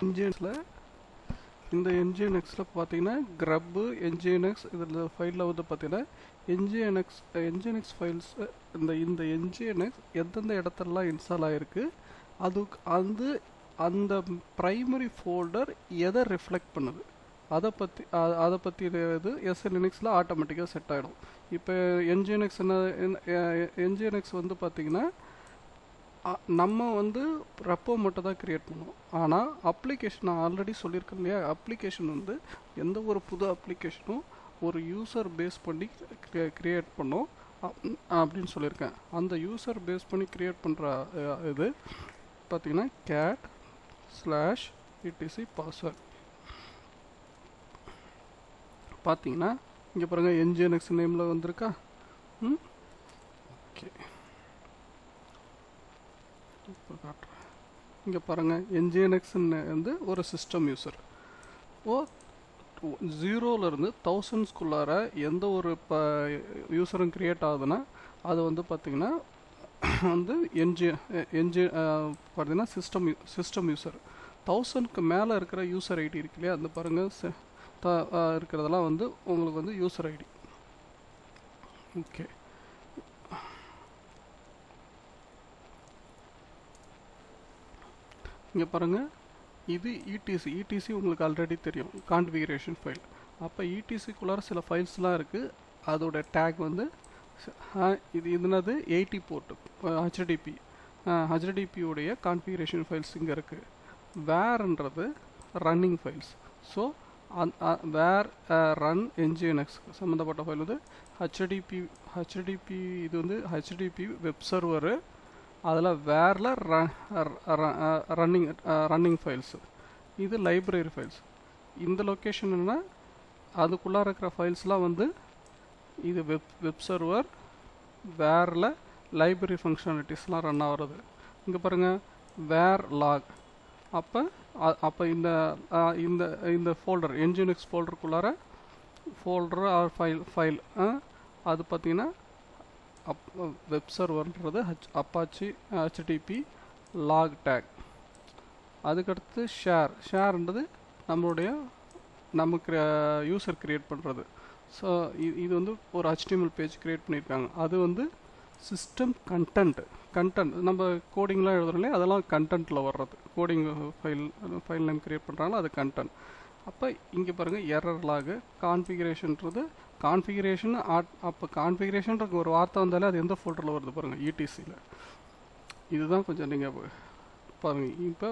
என்ஜிஎன்எக்ஸில் இந்த என்ஜிஎன்எக்ஸில் பார்த்தீங்கன்னா grub என்ஜிஎன்எக்ஸ் இதில் ஃபைலில் வந்து பார்த்தீங்கன்னா என்ஜிஎன்எக்ஸ் ஃபைல்ஸ் இந்த என்ஜிஎன்எக்ஸ் எந்தெந்த இடத்துலலாம் இன்ஸ்டால் ஆகிருக்கு அதுக்கு அந்த ப்ரைமரி ஃபோல்டர் எதை ரிஃப்ளெக்ட் பண்ணுது அதை பற்றி இது SLNXல ஆட்டோமேட்டிக்காக செட் ஆகிடும். இப்போ என்ஜிஎன்எக்ஸ் வந்து பார்த்திங்கன்னா நம்ம வந்து ரெப்போ மட்டும் தான் க்ரியேட் பண்ணுவோம். ஆனால் அப்ளிகேஷன் நான் ஆல்ரெடி சொல்லியிருக்கேன் இல்லையா, அப்ளிகேஷன் வந்து எந்த ஒரு புது அப்ளிகேஷனும் ஒரு யூசர் பேஸ் பண்ணி க்ரியேட் பண்ணோம் அப்படின்னு சொல்லியிருக்கேன். அந்த யூசர் பேஸ் பண்ணி க்ரியேட் பண்ணுற இது பார்த்திங்கன்னா cat/etc password. பார்த்தீங்கன்னா இங்கே பாருங்கள் என்ஜிஎன்எக்ஸ் நேமில் வந்திருக்கா. ஓகே, இப்போ காட்டுறேன். இங்கே பாருங்கள் என்ஜிஎன்எக்ஸ்ன்னு வந்து ஒரு சிஸ்டம் யூசர். 0லேருந்து 1000s எந்த ஒரு யூசரும் க்ரியேட் ஆகுதுன்னா அது வந்து பார்த்திங்கன்னா வந்து பார்த்தீங்கன்னா சிஸ்டம் யூசர். 1000க்கு மேலே இருக்கிற யூசர் ஐடி இருக்கு இல்லையா, அந்த பாருங்கள் இருக்கிறதெல்லாம் வந்து உங்களுக்கு வந்து யூசர் ஐடி. ஓகே, இங்கே பாருங்கள் இது இடிசி உங்களுக்கு ஆல்ரெடி தெரியும், கான்ஃபிகரேஷன் ஃபைல். அப்போ இடிசிக்குள்ளார சில ஃபைல்ஸ்லாம் இருக்குது. அதோட டேக் வந்து இது என்னது 80 போர்ட்டு HTTP உடைய கான்ஃபிகரேஷன் ஃபைல்ஸ் இங்கே இருக்குது. வேர்ன்றது running files. So where run என்ஜிஎன்எக்ஸ் சம்மந்தப்பட்ட ஃபைல் வந்து HTTP இது வந்து HTTP வெப் சர்வரு. அதில் வேரில் ரன்னிங் ஃபைல்ஸு. இது லைப்ரரி ஃபைல்ஸ். இந்த லொக்கேஷன் என்ன, அதுக்குள்ளே இருக்கிற ஃபைல்ஸ்லாம் வந்து இது வெப் சர்வர் வேரில் லைப்ரரி ஃபங்க்ஷனாலிட்டிஸ்லாம் ரன் ஆகிறது. இங்கே பாருங்கள் வேர் லாக். அப்போ இந்த ஃபோல்டர் என்ஜிஎன்எக்ஸ் ஃபோல்டருக்குள்ளார ஃபோல்டர் ஆர் ஃபைல் அது பார்த்திங்கன்னா வெப் சர்வர்ன்றது அப்பாச்சி HTTP லாக் டேக். அதுக்கடுத்து ஷேர்ன்றது நமக்கு யூசர் க்ரியேட் பண்ணுறது. ஸோ இது வந்து ஒரு HTML பேஜ் க்ரியேட் பண்ணியிருக்காங்க. அது வந்து சிஸ்டம் கண்டென்ட் நம்ம கோடிங்லாம் எழுதுறோம் இல்லையா, அதெல்லாம் கண்டென்ட்டில் வர்றது. கோடிங் ஃபைல் நேம் க்ரியேட் பண்ணுறாங்களோ அது கண்டென்ட். அப்போ இங்கே பாருங்கள் எரர் லாகு கான்ஃபிகரேஷன்றது கான்ஃபிகரேஷன். அப்போ கான்ஃபிகரேஷன்றது ஒரு வார்த்தை வந்தாலே அது எந்த ஃபோல்டரில் வருது பாருங்கள், இடிசியில். இதுதான் கொஞ்சம் நீங்கள் பாருங்கள். இப்போ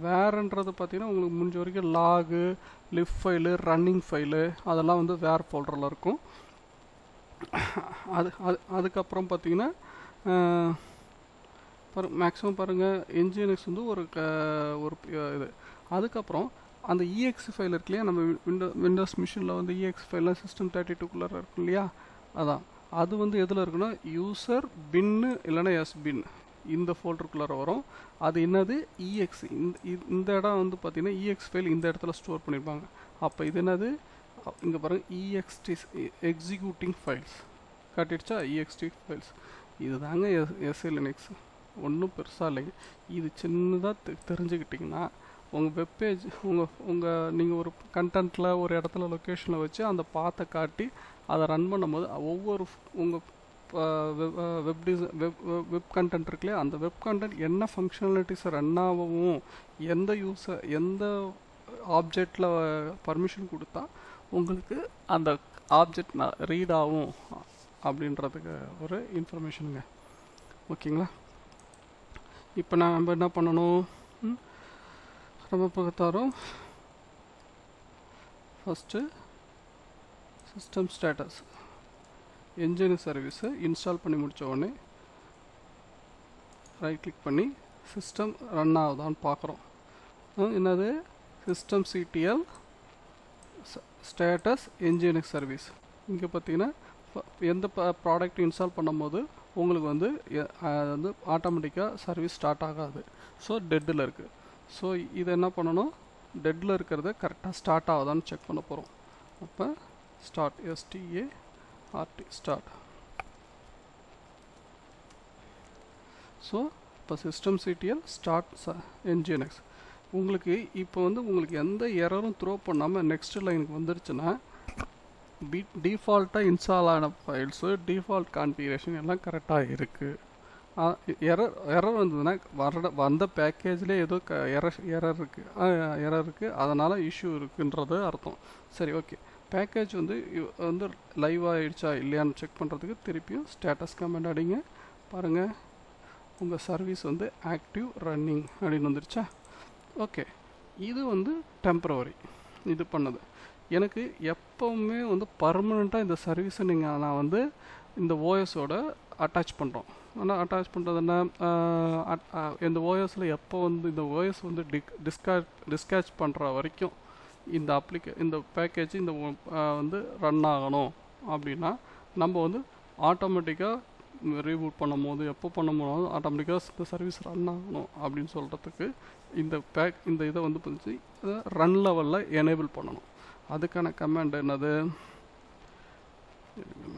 வேர்ன்றது பார்த்தீங்கன்னா உங்களுக்கு முடிஞ்ச வரைக்கும் log, lift file, running file அதெல்லாம் வந்து வேர் ஃபோல்டரில் இருக்கும். அதுக்கப்புறம் பார்த்தீங்கன்னா மேக்ஸிமம் பாருங்கள் என்ஜிஎன்எக்ஸ் வந்து ஒரு இது. அதுக்கப்புறம் அந்த EXE ஃபைல் இருக்கு இல்லையா, நம்ம விண்டோஸ் மிஷினில் வந்து EXE ஃபைல்லாம் System 32 இருக்கும் இல்லையா, அதான் அது வந்து எதில் இருக்குன்னா யூசர் பின்னு இல்லைன்னா எஸ்பின் இந்த ஃபோல்டருக்குள்ளார வரும். அது என்னது EXE. இந்த இடம் வந்து பார்த்திங்கன்னா EXE ஃபைல் இந்த இடத்துல ஸ்டோர் பண்ணியிருப்பாங்க. அப்போ இது என்னது இங்கே பாருங்கள் EXT எக்ஸிக்யூட்டிங் ஃபைல்ஸ் காட்டிடுச்சா, EXT ஃபைல்ஸ். இது தாங்க SLNX. ஒன்றும் பெருசாக இல்லைங்க. இது சின்னதாக தெரிஞ்சுக்கிட்டிங்கன்னா உங்கள் வெப்பேஜ் நீங்கள் ஒரு கண்டென்ட்டில் ஒரு இடத்துல லொக்கேஷனில் வச்சு அந்த பாத்தை காட்டி அதை ரன் பண்ணும்போது ஒவ்வொரு உங்கள் வெப் கண்டென்ட் இருக்குல்லையா, அந்த வெப் கண்டென்ட் என்ன ஃபங்க்ஷனாலிட்டிஸ் ரன் ஆகவும் எந்த ஆப்ஜெக்டில் பர்மிஷன் கொடுத்தா உங்களுக்கு அந்த ஆப்ஜெக்ட் ரீட் ஆகும் அப்படின்றதுக்கு ஒரு இன்ஃபர்மேஷனுங்க. ஓகேங்களா, இப்போ நம்ம என்ன பண்ணணும், நம்ம பார்த்தாரோம் ஃபஸ்ட்டு சிஸ்டம் ஸ்டேட்டஸ் என்ஜினியரிங் சர்வீஸை இன்ஸ்டால் பண்ணி முடித்த உடனே ரைட் கிளிக் பண்ணி சிஸ்டம் ரன் ஆகுதான்னு பார்க்குறோம். என்னது systemctl ஸ்டேட்டஸ் என்ஜினியரிங் சர்வீஸ். இங்கே பார்த்தீங்கன்னா எந்த ப்ராடக்ட் இன்ஸ்டால் பண்ணும்போது உங்களுக்கு வந்து ஆட்டோமேட்டிக்காக சர்வீஸ் ஸ்டார்ட் ஆகாது. ஸோ டெட்டில் இருக்குது. ஸோ இதை என்ன பண்ணணும், டெட்டில் இருக்கிறத கரெக்டாக ஸ்டார்ட் ஆகுதான்னு செக் பண்ண போகிறோம். அப்போ ஸ்டார்ட் ஸ்டார்ட். ஸோ இப்போ systemctl ஸ்டார்ட் nginx. உங்களுக்கு இப்போ வந்து உங்களுக்கு எந்த எரரும் த்ரோ பண்ணாமல் நெக்ஸ்ட் லைனுக்கு வந்துருச்சுன்னா டிஃபால்ட்டாக இன்ஸ்டால் ஆன ஃபைல்ஸு டிஃபால்ட் கான்ஃபிகரேஷன் எல்லாம் கரெக்டாக இருக்குது. எரர் வந்ததுன்னா வந்த பேக்கேஜ்லேயே ஏதோ எரர் இருக்குது, அதனால் இஷ்யூ இருக்குன்றது அர்த்தம். சரி, ஓகே. பேக்கேஜ் வந்து லைவ் ஆகிடுச்சா இல்லையான்னு செக் பண்ணுறதுக்கு திருப்பியும் ஸ்டேட்டஸ் கமெண்ட் அடிங்க. பாருங்கள், உங்கள் சர்வீஸ் வந்து ஆக்டிவ் ரன்னிங் அப்படின்னு வந்துருச்சா? ஓகே, இது வந்து டெம்பரவரி இது பண்ணது. எனக்கு எப்போவுமே வந்து பர்மனெண்ட்டாக இந்த சர்வீஸை நான் வந்து இந்த ஓஎஸோட அட்டாச் பண்ணுறோம். ஆனால் அட்டாச் பண்ணுறதுன்னா இந்த ஓஎஸில் எப்போ வந்து இந்த ஓஎஸ் வந்து டிஸ்கேட்ச் பண்ணுற வரைக்கும் இந்த பேக்கேஜ் வந்து ரன் ஆகணும் அப்படின்னா நம்ம வந்து ஆட்டோமேட்டிக்காக ரீபூட் பண்ணும் போது எப்போ பண்ணும்போது ஆட்டோமேட்டிக்காக இந்த சர்வீஸ் ரன் ஆகணும் அப்படின்னு சொல்கிறதுக்கு இந்த இதை வந்து ரன் லெவலில் எனேபிள் பண்ணணும். அதுக்கான கமாண்ட் என்னது?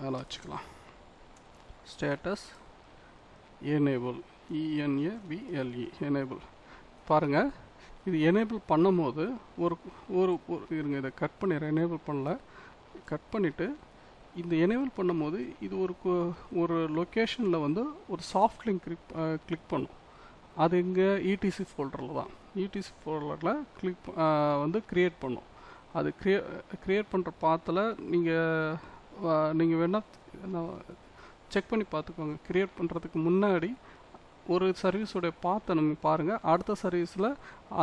மேலே வச்சுக்கலாம். Status enable, ENABLE enable. பாருங்கள், இது எனேபிள் பண்ணும் போது இருங்க, இதை கட் பண்ணிடுறேன். எனேபிள் பண்ணல, கட் பண்ணிவிட்டு இந்த எனேபிள் பண்ணும்போது இது ஒரு லொக்கேஷனில் வந்து ஒரு சாஃப்ட் லிங்க் கிளிக் பண்ணும். அது இங்கே இடிசி ஃபோல்டரில் தான். இடிசி ஃபோல்டரில் கிளிக் வந்து க்ரியேட் பண்ணும். அது க்ரியேட் பண்ணுற பாத்தில் நீங்கள் வேணால் செக் பண்ணி பார்த்துக்கோங்க. க்ரியேட் பண்ணுறதுக்கு முன்னாடி ஒரு சர்வீஸோடைய பாத்தை நம்ம பாருங்கள். அடுத்த சர்வீஸில்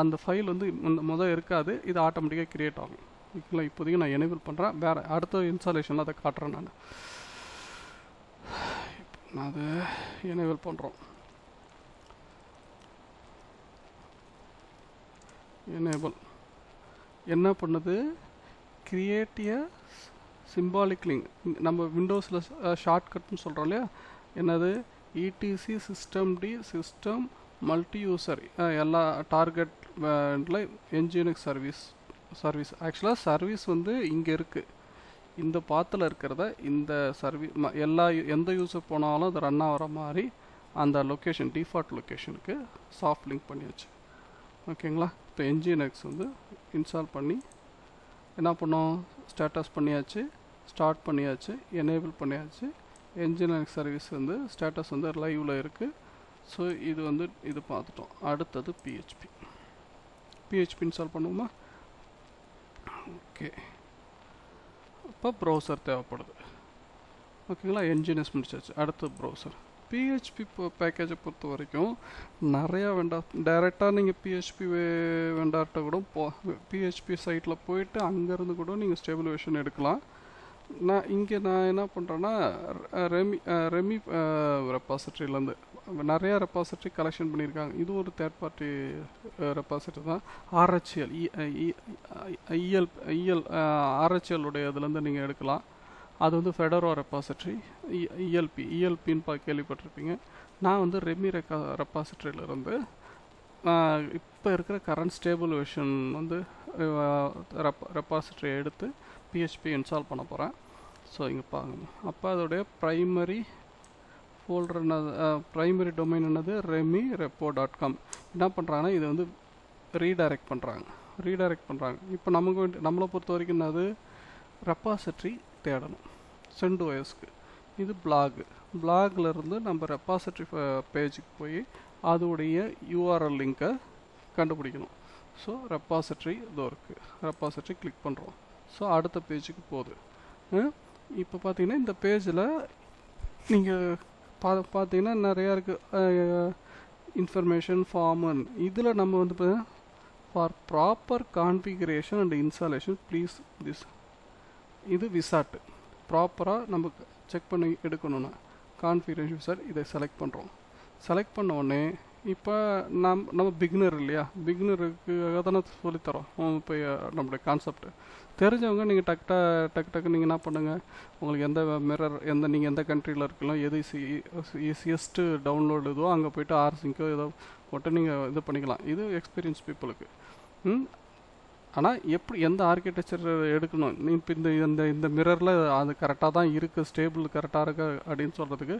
அந்த ஃபைல் வந்து முதல் இருக்காது, இது ஆட்டோமேட்டிக்காக க்ரியேட் ஆகும். ஓகேங்களா? இப்போதைக்கு நான் எனேபிள் பண்ணுறேன். வேறு அடுத்த இன்ஸ்டாலேஷனில் அதை காட்டுறேன். நான் அதை எனேபிள் பண்ணுறோம். எனேபிள் என்ன பண்ணுது? கிரியேட் எ சிம்பாலிக் லிங்க். நம்ம விண்டோஸில் ஷார்ட்கட்னு சொல்கிறோம் இல்லையா, என்னது? இடிசி சிஸ்டம் மல்டி யூசர் எல்லா டார்கெட்டில் என்ஜினிக்ஸ் சர்வீஸ். ஆக்சுவலாக சர்வீஸ் வந்து இங்கே இருக்குது, இந்த பாத்தில் இருக்கிறத இந்த சர்வீஸ் எந்த யூசர் போனாலும் அது ரன் ஆகிற மாதிரி அந்த லொக்கேஷன் டிஃபால்ட் லொக்கேஷனுக்கு சாஃப்ட் லிங்க் பண்ணியாச்சு. ஓகேங்களா? இப்போ என்ஜினிக்ஸ் வந்து இன்ஸ்டால் பண்ணி என்ன பண்ணோம்? ஸ்டேட்டஸ் பண்ணியாச்சு, ஸ்டார்ட் பண்ணியாச்சு, எனேபிள் பண்ணியாச்சு. என்ஜினிக்ஸ் சர்வீஸ் வந்து ஸ்டேட்டஸ் வந்து லைவில் இருக்குது. ஸோ இது பார்த்துட்டோம். அடுத்தது பிஹெச்பி இன்ஸ்டால் பண்ணுவோமா? ஓகே, இப்போ ப்ரௌசர் தேவைப்படுது. ஓகேங்களா? என்ஜினிக்ஸ் முடிச்சாச்சு. அடுத்து ப்ரௌசர். பிஹெச்பி பேக்கேஜை பொறுத்த வரைக்கும் நிறையா டைரெக்டாக நீங்கள் பிஹெச்பி வெண்டார்கிட்ட கூட பிஹெச்பி சைட்டில் போயிட்டு அங்கேருந்து கூட நீங்கள் ஸ்டேபிளைசேஷன் எடுக்கலாம். நான் என்ன பண்ணுறேன்னா ரெமி ரெப்பாசிட்டரியிலேருந்து நிறையா ரெப்பாசிட்டரி கலெக்ஷன் பண்ணியிருக்காங்க. இது ஒரு தேர்ட் பார்ட்டி ரெப்பாசிட்டரி தான். RHEL உடைய இதுலேருந்து நீங்கள் எடுக்கலாம். அது வந்து ஃபெடரோ ரெப்பாசிட்டரி. இஎல்பின்னு கேள்விப்பட்டிருப்பீங்க. நான் வந்து ரெமி ரெப்பாசிட்டரியிலேருந்து இப்போ இருக்கிற கரண்ட் ஸ்டேபிள் வெர்ஷன் வந்து ரெப்பாசிட்டரியை எடுத்து பிஹெச்பி இன்ஸ்டால் பண்ண போகிறேன். ஸோ இங்கே பாருங்க. அப்போ அதோடைய ப்ரைமரி ஃபோல்டர் ப்ரைமரி டொமைன் என்னது? remi-repo.com. என்ன பண்ணுறாங்கன்னா இது வந்து ரீடைரக்ட் பண்ணுறாங்க. இப்போ நம்மளை பொறுத்த வரைக்கும் என்னது? ரெப்பாசிட்டரி தேடணும் CentOSக்கு. இது பிளாக்லேருந்து நம்ம ரெப்பாசிட்டரி பேஜுக்கு போய் அதோடைய URL லிங்கை கண்டுபிடிக்கணும். ஸோ ரெப்பாசிட்டரி இதோ இருக்குது, ரெப்பாசிட்டரி கிளிக் பண்ணுறோம். ஸோ அடுத்த பேஜுக்கு போகுது. இப்போ பார்த்தீங்கன்னா இந்த பேஜில் நீங்கள் பார்த்தீங்கன்னா நிறையா இருக்குது. இன்ஃபர்மேஷன் ஃபார்மன் இதில் நம்ம வந்து for proper configuration and installation please இது விசாட் ப்ராப்பராக நம்ம செக் பண்ணி எடுக்கணும்னா கான்ஃபிகரேஷன் விசாட் இதை செலக்ட் பண்ணுறோம். செலக்ட் பண்ண உடனே இப்போ நம்ம பிகினர் இல்லையா, பிகினருக்காக தானே சொல்லித்தரோம். இப்போ நம்மளுடைய கான்செப்ட் தெரிஞ்சவங்க நீங்கள் டக்கு நீங்கள் என்ன பண்ணுங்கள், உங்களுக்கு நீங்கள் எந்த கண்ட்ரியில் இருக்கீங்களோ எது ஈஸியஸ்ட்டு டவுன்லோடு இதுவோ அங்கே போய்ட்டு ஆர்சிங்கோ ஏதோ போட்டு நீங்கள் இது பண்ணிக்கலாம். இது எக்ஸ்பீரியன்ஸ் பீப்புளுக்கு. ஆனால் எந்த ஆர்கிடெக்சர் எடுக்கணும், நீ இப்போ இந்த மிரரில் அது கரெக்டாக தான் இருக்குது, ஸ்டேபிள் கரெக்டாக இருக்கு அப்படின்னு சொல்கிறதுக்கு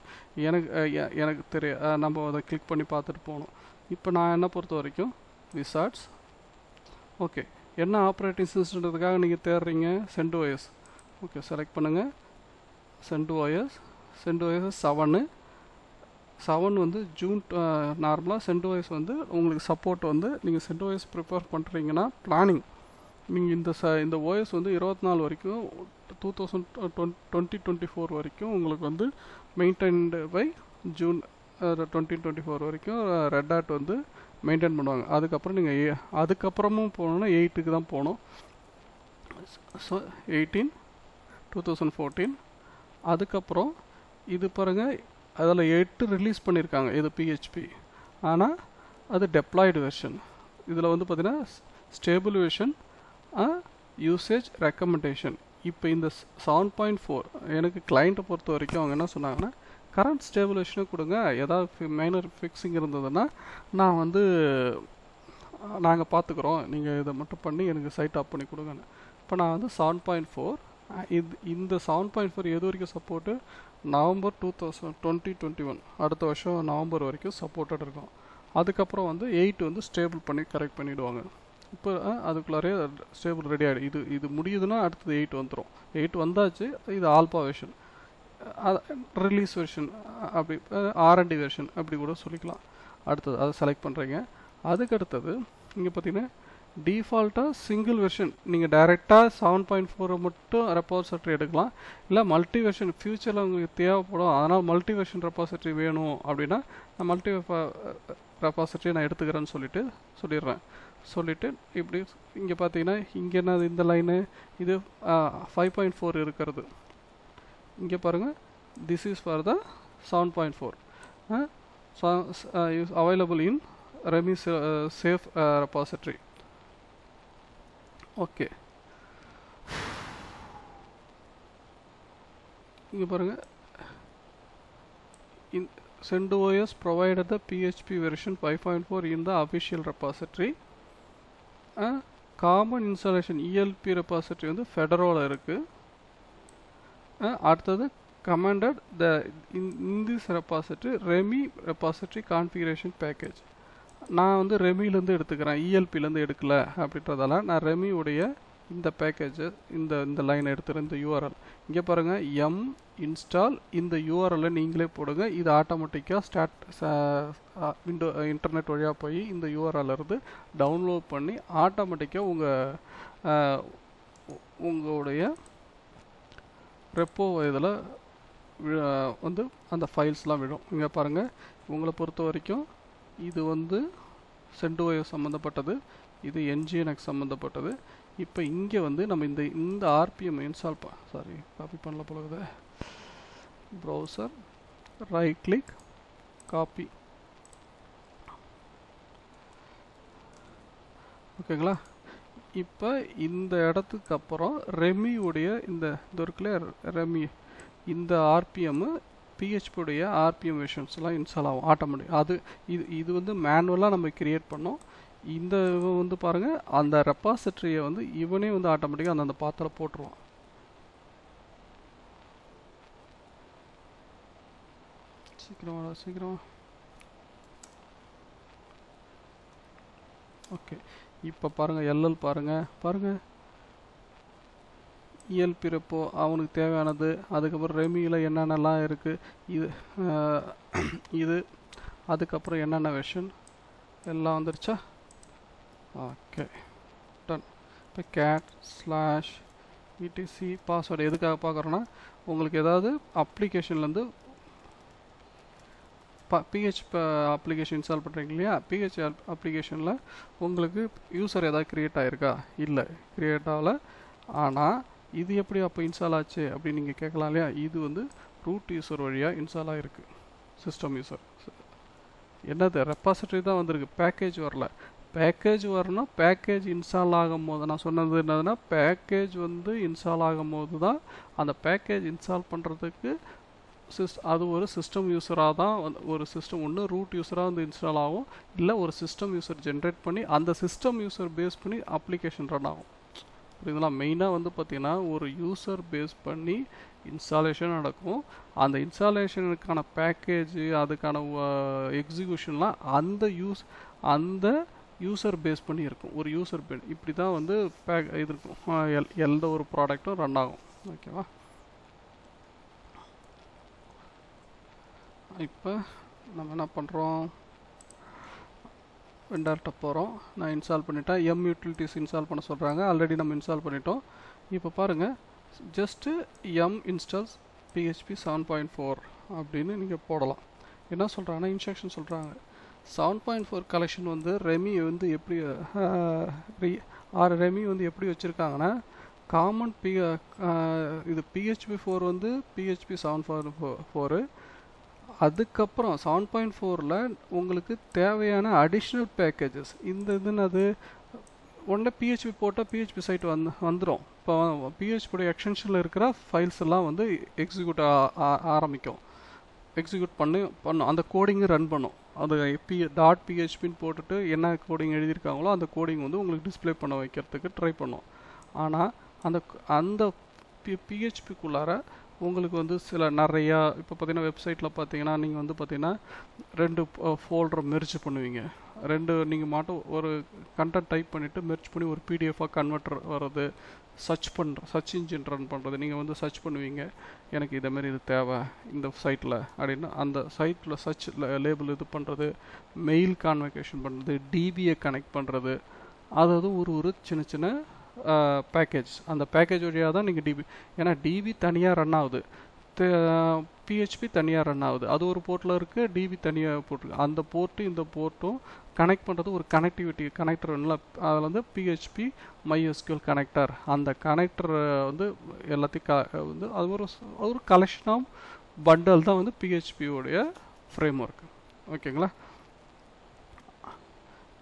எனக்கு நம்ம அதை கிளிக் பண்ணி பார்த்துட்டு போகணும். இப்போ நான் என்ன பொறுத்த வரைக்கும் விசார்ட்ஸ் ஓகே, என்ன ஆப்ரேட்டிங் சிஸ்டம்ன்றதுக்காக நீங்கள் தேடுறீங்க? CentOS. ஓகே, செலக்ட் பண்ணுங்கள் CentOS. CentOS 7 வந்து ஜூன். நார்மலாக CentOS வந்து உங்களுக்கு சப்போர்ட் வந்து நீங்கள் CentOS ப்ரிப்பேர் பண்ணுறீங்கன்னா பிளானிங் நீங்கள் இந்த ஓஎஸ் வந்து 24 வரைக்கும் 2024 வரைக்கும் உங்களுக்கு வந்து மெயின்டைன்டு பை ஜூன் 2024 வரைக்கும் ரெட் ஹாட் வந்து மெயின்டைன் பண்ணுவாங்க. அதுக்கப்புறம் நீங்கள் அதுக்கப்புறமும் போகணுன்னா 8க்கு தான் போகணும். ஸோ 2014. அதுக்கப்புறம் இது பாருங்கள், அதில் 8 ரிலீஸ் பண்ணியிருக்காங்க இது PHP. ஆனால் அது டெப்ளாய்டு வெர்ஷன். இதில் வந்து பார்த்திங்கன்னா ஸ்டேபிள் வெர்ஷன், யூசேஜ் ரெக்கமெண்டேஷன். இப்போ இந்த 7.4 எனக்கு கிளைண்ட்டை பொறுத்த வரைக்கும் அவங்க என்ன சொன்னாங்கன்னா, கரண்ட் ஸ்டேபிள் வெர்ஷனை கொடுங்க, ஏதாவது மைனர் ஃபிக்ஸிங் இருந்ததுன்னா நான் வந்து நாங்கள் பார்த்துக்குறோம், நீங்கள் இதை மட்டும் பண்ணி எனக்கு சைட் ஆப் பண்ணி கொடுங்கன்னு. இப்போ நான் வந்து 7.4 இந்த 7.4 எது வரைக்கும் சப்போர்ட்டு? நவம்பர் 2021 அடுத்த வருஷம் நவம்பர் வரைக்கும் சப்போர்ட்டட் இருக்கும். அதுக்கப்புறம் வந்து 8 வந்து ஸ்டேபிள் பண்ணி கரெக்ட் பண்ணிவிடுவாங்க. இப்போ அதுக்குள்ளாரே ஸ்டேபிள் ரெடி ஆகிடும். இது முடியுதுன்னா அடுத்தது 8 வந்துடும். 8 வந்தாச்சு, இது ஆல்பா வெர்ஷன், ரிலீஸ் வெர்ஷன், அப்படி R&D வெர்ஷன் அப்படி கூட சொல்லிக்கலாம். அடுத்தது அதை செலக்ட் பண்ணுறீங்க. அதுக்கு அடுத்தது இங்கே பார்த்தீங்கன்னா டிஃபால்ட்டாக சிங்கிள் வெர்ஷன். நீங்கள் டைரெக்டாக 7.4 மட்டும் ரெப்பாசிட்டரி எடுக்கலாம். இல்லை மல்டி வெர்ஷன் ஃப்யூச்சரில் உங்களுக்கு தேவைப்படும், அதனால் மல்டி வெர்ஷன் ரெப்பாசிட்டரி வேணும் அப்படின்னா நான் மல்டி ரெப்பாசிட்டரி நான் எடுத்துக்கிறேன்னு சொல்லிடுறேன். சொல்லிவிட்டு இப்படி இங்கே பார்த்தீங்கன்னா இங்கே என்ன இந்த லைனு, இது 5.4 இருக்கிறது. இங்கே பாருங்கள், this is for the 7.4 available in Remi safe repository. Okay, இங்கே பாருங்கள், CentOS provided the PHP version 5.4 in the official repository. Common installation ELP repository வந்து ஃபெடரோவில் இருக்குது. அடுத்தது commanded the in this repository Remi repository configuration package. நான் வந்து ரெமிலேருந்து எடுத்துக்கிறேன், ELPலேருந்து எடுக்கல அப்படின்றதால நான் ரெமியுடைய இந்த பேக்கேஜை இந்த லைன் எடுத்துகிறேன். இந்த URL இங்கே பாருங்கள், இன்ஸ்டால் இந்த URL நீங்களே போடுங்க. இது ஆட்டோமேட்டிக்காக விண்டோ இன்டர்நெட் வழியாக போய் இந்த URL இருந்து டவுன்லோட் பண்ணி ஆட்டோமேட்டிக்காக உங்களுடைய ரெப்போ இதில் வந்து அந்த ஃபைல்ஸ்லாம் விடும். இங்கே பாருங்கள், உங்களை பொறுத்த வரைக்கும் இது வந்து CentOS சம்மந்தப்பட்டது, இது NGINX சம்மந்தப்பட்டது. இப்போ இங்கே வந்து நம்ம இந்த RPM இன்ஸ்டால் காப்பி பண்ணல போலகுது. Browser right click copy. ஓகேங்களா? இப்போ இந்த இடத்துக்கு அப்புறம் ரெமியுடைய இந்த இருக்குல்ல ரெமி, இந்த RPM PHP-உடைய RPM வெர்ஷன்ஸ்லாம் இன்ஸ்டால் ஆகும் ஆட்டோமேட்டிக். இது வந்து மேனுவலாக நம்ம கிரியேட் பண்ணோம். இந்த வந்து பாருங்கள், அந்த ரெப்பாசிட்டரியை வந்து இவனே வந்து ஆட்டோமேட்டிக்காக அந்த பாத்தில் போட்டுருவான். சீக்கிரம். ஓகே, இப்போ பாருங்கள், LL பாருங்கள் ELP ரெப்போ அவனுக்கு தேவையானது. அதுக்கப்புறம் ரெமியில் என்னென்னலாம் இருக்குது இது அதுக்கப்புறம் என்னென்ன வெர்ஷன் எல்லாம் வந்துருச்சா? Okay, done. இப்போ cat/etc பாஸ்வேர்டு எதுக்காக பார்க்குறோன்னா, உங்களுக்கு ஏதாவது அப்ளிகேஷன்லேருந்து PHP அப்ளிகேஷன் இன்ஸ்டால் பண்ணுறீங்க இல்லையா, PHP அப்ளிகேஷனில் உங்களுக்கு யூசர் ஏதாவது க்ரியேட் ஆகிருக்கா? இல்லை, க்ரியேட் ஆகலை. ஆனால் இது எப்படி அப்போ இன்ஸ்டால் ஆச்சு அப்படின்னு நீங்கள் கேட்கலாம் இல்லையா. இது வந்து ரூட் யூசர் வழியாக இன்ஸ்டால் ஆகிருக்கு. சிஸ்டம் யூசர் என்னது ரெப்பாசிட்டரி தான் வந்திருக்கு, பேக்கேஜ் வரல. பேக்கேஜ் வரணும், பேக்கேஜ் இன்ஸ்டால் ஆகும் போது நான் சொன்னது என்னதுன்னா, பேக்கேஜ் வந்து இன்ஸ்டால் ஆகும் போது தான் அந்த பேக்கேஜ் இன்ஸ்டால் பண்ணுறதுக்கு அது ஒரு சிஸ்டம் யூஸராக தான் ஒரு சிஸ்டம் ஒன்று ரூட் யூஸராக வந்து இன்ஸ்டால் ஆகும். இல்லை ஒரு சிஸ்டம் யூஸர் ஜென்ரேட் பண்ணி அந்த சிஸ்டம் யூஸர் பேஸ் பண்ணி அப்ளிகேஷன் ரன் ஆகும். இதெல்லாம் மெயினாக வந்து பார்த்திங்கன்னா ஒரு யூஸர் பேஸ் பண்ணி இன்ஸ்டாலேஷன் நடக்கும். அந்த இன்ஸ்டாலேஷனுக்கான பேக்கேஜ் அதுக்கான எக்ஸிக்யூஷன்லாம் அந்த யூசர் பேஸ் பண்ணி இருக்கும். ஒரு யூசர் பேஸ் இப்படி தான் வந்து இது இருக்கும், எந்த ஒரு ப்ராடக்ட்டும் ரன் ஆகும். ஓகேவா? இப்போ நம்ம என்ன பண்ணுறோம், வெண்டார்கிட்ட போகிறோம். நான் இன்ஸ்டால் பண்ணிட்டேன். எம் யூட்டிலிட்டிஸ் இன்ஸ்டால் பண்ண சொல்கிறாங்க. ஆல்ரெடி நம்ம இன்ஸ்டால் பண்ணிட்டோம். இப்போ பாருங்கள், ஜஸ்ட்டு எம் இன்ஸ்டால்ஸ் PHP 7.4 அப்படின்னு நீங்கள் போடலாம். என்ன சொல்கிறாங்கன்னா, இன்ஸ்ட்ரக்ஷன் சொல்கிறாங்க. 7.4 கலெக்ஷன் வந்து ரெமி வந்து எப்படி ரெமி வந்து எப்படி வச்சுருக்காங்கன்னா, காமன் இது PHP 4 வந்து PHP 7.4, அதுக்கப்புறம் 7.4ல் உங்களுக்கு தேவையான அடிஷ்னல் பேக்கேஜஸ் இந்த இதுன்னு அது உடனே PHP போட்டால் PHP சைட் வந்துடும். இப்போ PHP எக்ஸ்டென்ஷனில் இருக்கிற ஃபைல்ஸ் எல்லாம் வந்து எக்ஸிக்யூட் ஆரம்பிக்கும், எக்ஸிக்யூட் பண்ணும், அந்த கோடிங்கு ரன் பண்ணும். அது .phpன்னு போட்டுட்டு என்ன கோடிங் எழுதியிருக்காங்களோ அந்த கோடிங் வந்து உங்களுக்கு டிஸ்பிளே பண்ண வைக்கிறதுக்கு ட்ரை பண்ணும். ஆனால் அந்த PHPக்குள்ளார உங்களுக்கு வந்து சில நிறையா இப்போ பார்த்தீங்கன்னா வெப்சைட்டில் பார்த்தீங்கன்னா நீங்கள் வந்து பார்த்தீங்கன்னா 2 ஃபோல்டரை மெர்ஜ் பண்ணுவீங்க. நீங்கள் மாட்டும் ஒரு கண்டென்ட் டைப் பண்ணிவிட்டு மெர்ஜ் பண்ணி ஒரு PDF கன்வெர்ட்டர் வர்றது, சர்ச் இன்ஜின் ரன் பண்ணுறது. நீங்கள் வந்து சர்ச் பண்ணுவீங்க, எனக்கு இதேமாரி இது தேவை இந்த சைட்டில் அப்படின்னு. அந்த சைட்டில் சர்ச் லேபிள் இது பண்ணுறது, மெயில் கான்வெகேஷன் பண்ணுறது, DBயை கனெக்ட் பண்ணுறது, அதாவது ஒரு சின்ன சின்ன பேக்கேஜ். அந்த பேக்கேஜ் வழியாக தான் நீங்கள் ஏன்னா DB தனியாக ரன் ஆகுது, PHP தனியாக ரன் ஆகுது. அது ஒரு போர்ட்டில் இருக்குது, DB தனியாக போட்டிருக்கு. அந்த போர்ட்டு இந்த போர்ட்டும் கனெக்ட் பண்ணுறது ஒரு கனெக்டர் இல்லை. அதில் வந்து PHP MySQL கனெக்டர். அந்த கனெக்டர் வந்து எல்லாத்தையும் வந்து அது ஒரு கலெக்ஷன் ஆஃப் பண்டல் தான் வந்து PHPயோடைய ஃப்ரேம் ஒர்க். ஓகேங்களா?